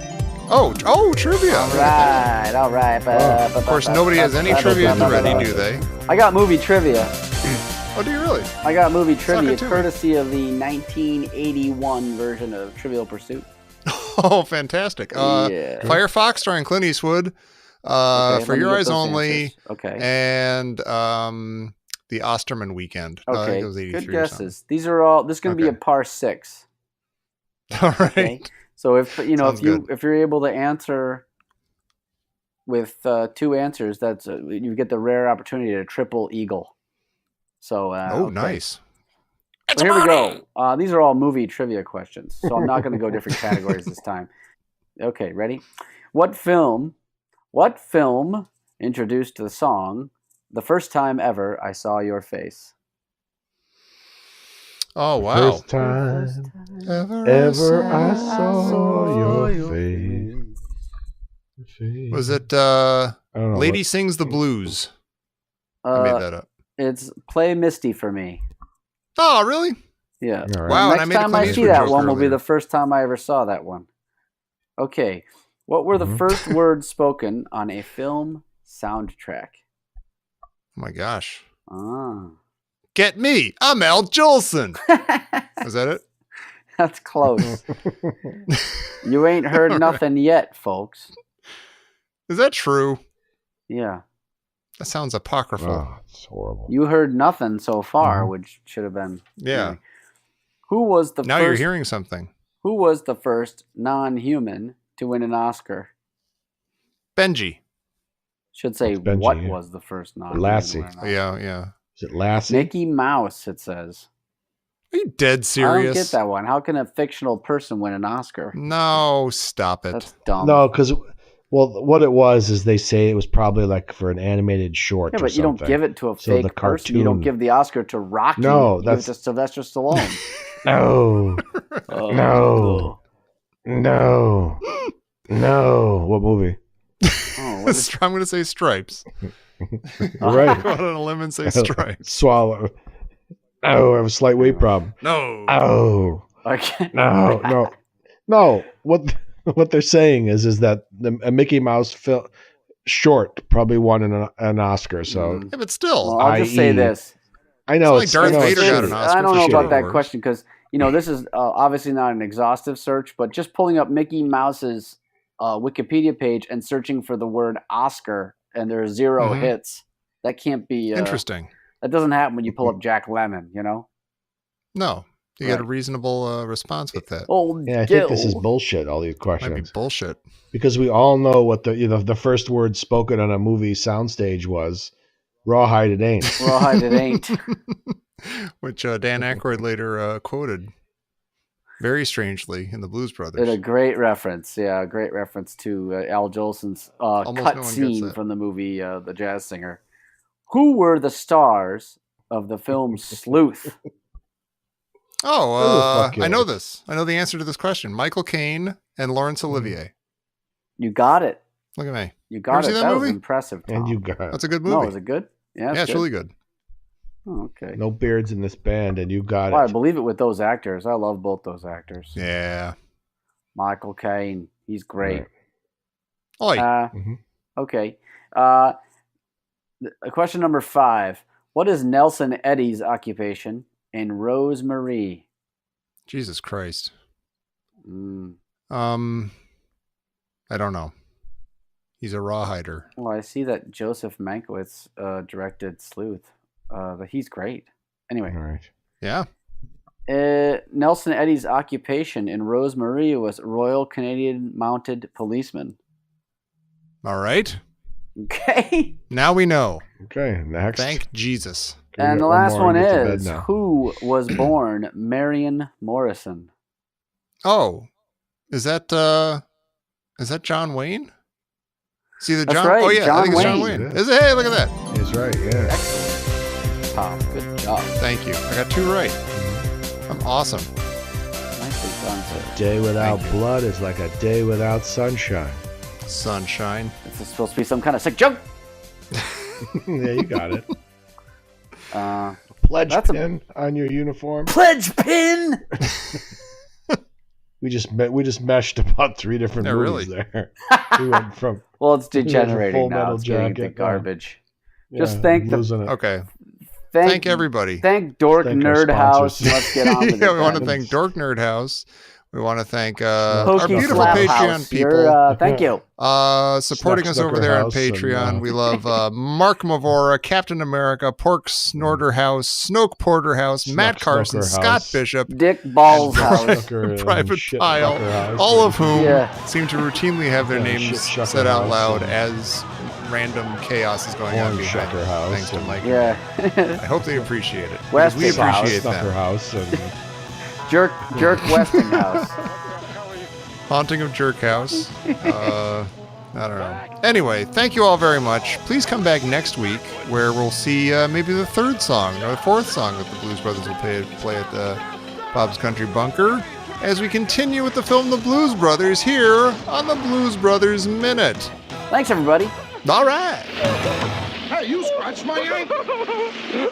Oh, trivia. All right. Of course, nobody has any trivia ready, do they? I got movie trivia. Oh, do you really? I got movie trivia courtesy of the 1981 version of Trivial Pursuit. Oh, fantastic. Firefox starring Clint Eastwood. For Your Eyes Only. Answers. Okay. And The Osterman Weekend. Okay. I think it was 83 good guesses. These are all. This is going to be a par 6. All right. Okay? So if you're able to answer with 2 answers, that's you get the rare opportunity to triple eagle. So nice. So here we go. These are all movie trivia questions, so I'm not going to go different categories this time. Okay, ready? What film introduced the song "The First Time Ever I Saw Your Face"? Oh wow! First time ever I saw your face. Was it Lady Sings the Blues? I made that up. It's Play Misty for Me. Oh, really? Yeah. Right. Wow. Next time I see that one will be the first time I ever saw that one. Okay. What were the first words spoken on a film soundtrack? Oh my gosh. Get me. I'm Al Jolson. Was that it? That's close. You ain't heard nothing yet, folks. Is that true? Yeah. That sounds apocryphal. Oh, it's horrible. You heard nothing so far, which should have been. Yeah. Who was the Now first? you're hearing something. Who was the first non-human to win an Oscar? Benji. Should say Benji, what yeah. was the first non-human Lassie. to win an Oscar? Yeah. Is it Lassie? Mickey Mouse. It says. Are you dead I serious? don't get that one. How can a fictional person win an Oscar? No, stop it. That's dumb. No, because what it was is they say it was probably like for an animated short. Yeah, or but you don't something. give it to a So the fake person. You don't cartoon- give the Oscar to Rocky. No, You that's- give it to Sylvester Stallone. No, Oh, no, no. What movie? Oh, what is- I'm going to say Stripes. All right. Go out on a limb and say Stripes. Swallow. Oh, I have a slight weight problem. No. Oh, Okay. no. What they're saying is that a Mickey Mouse short probably won an Oscar. So Yeah, but still. Well, I'll just say i.e. this. I know It's like Darth Vader got an Oscar I don't for know Star about that Wars. question because this is obviously not an exhaustive search, but just pulling up Mickey Mouse's Wikipedia page and searching for the word Oscar, and there are 0 Mhm. hits. That can't be Interesting. That doesn't happen when you pull up Jack Lemmon. No. You get a Right. reasonable response with that. Oh, Yeah, I think this is bullshit. All these Might be questions bullshit. because we all know what the first word spoken on a movie soundstage was. Rawhide it ain't. Rawhide it ain't. Which Dan Aykroyd later quoted very strangely in the Blues Brothers. It's a great reference. Yeah, a great reference to Al Jolson's Almost cut no one gets scene that. from the movie The Jazz Singer. Who were the stars of the film Sleuth? Oh, fuck I know yeah. this. I know the answer to this question. Michael Caine and Laurence Olivier. You got it. Look at me. You got ever it. seen that That was movie? impressive, Tom. And you got That's a good No, movie. is it good? Yeah, Yeah, it's really good. Oh, okay. no beards in this band, and you got Well, I it. believe it with those actors. I love both those actors. Yeah. Michael Caine, he's great. Oi. Mhm. Okay. Question number 5. What is Nelson Eddy's occupation in Rosemary? Jesus Christ. Mm. I don't know. He's a rawhider. Well, I see that Joseph Mankiewicz directed Sleuth. But he's great. Anyway, All right. Yeah. Nelson Eddy's occupation in Rosemary was Royal Canadian Mounted Policeman. All right. Okay. Now we know. Okay. Next. Thank Jesus. We And got the one last more one and get to bed is, now. who was born Marion Morrison? Oh, is that John Wayne? Is either That's John? right, Oh yeah, I John think it's John Wayne. Wayne. Yeah. Is it? Hey, look at that. He's right. Yeah. Excellent. Tom, good job. Thank you. I got 2 right. I'm awesome. Nicely done, sir. Day without Thank you. blood is like a day without sunshine. Sunshine. This is supposed to be some kind of sick joke. Yeah, you got it. Pledge That's a- pin on your uniform. Pledge pin! We just meshed about 3 different Yeah, movies really. there. We went from Well, it's Full degenerating now. Metal It's getting into Jacket, garbage. yeah, Just thank the- losing it. Okay. Thank everybody. Thank Dork Thank our Nerd House. sponsors. Let's get on with it. Yeah, we want to then. thank Dork Nerd House. We want to thank our Pokey beautiful Slap Patreon House. people. Thank you. Supporting us Slap over Snucker there on House and, Patreon. We love Mark Mavora, Captain America, Pork Snorter House, Snoke Porter House, Matt Snuck Carson, Snucker Scott House. Bishop, Dick Balls House. Snucker and Private Shit Pile, Snucker House. all of whom Yeah. seem to routinely have their Yeah, names Shit Shucker said out House loud and- as random chaos is going on Horn behind Shucker it. House Thanks to and- Mike. Yeah. I hope they appreciate it. West Because we House. appreciate Snucker them. House and Jerk Westinghouse. Haunting of Jerk House. I don't know. Anyway, thank you all very much. Please come back next week where we'll see maybe the 3rd song or the 4th song that the Blues Brothers will play at the Bob's Country Bunker as we continue with the film The Blues Brothers here on the Blues Brothers Minute. Thanks, everybody. All right. Hey, you scratched my ankle.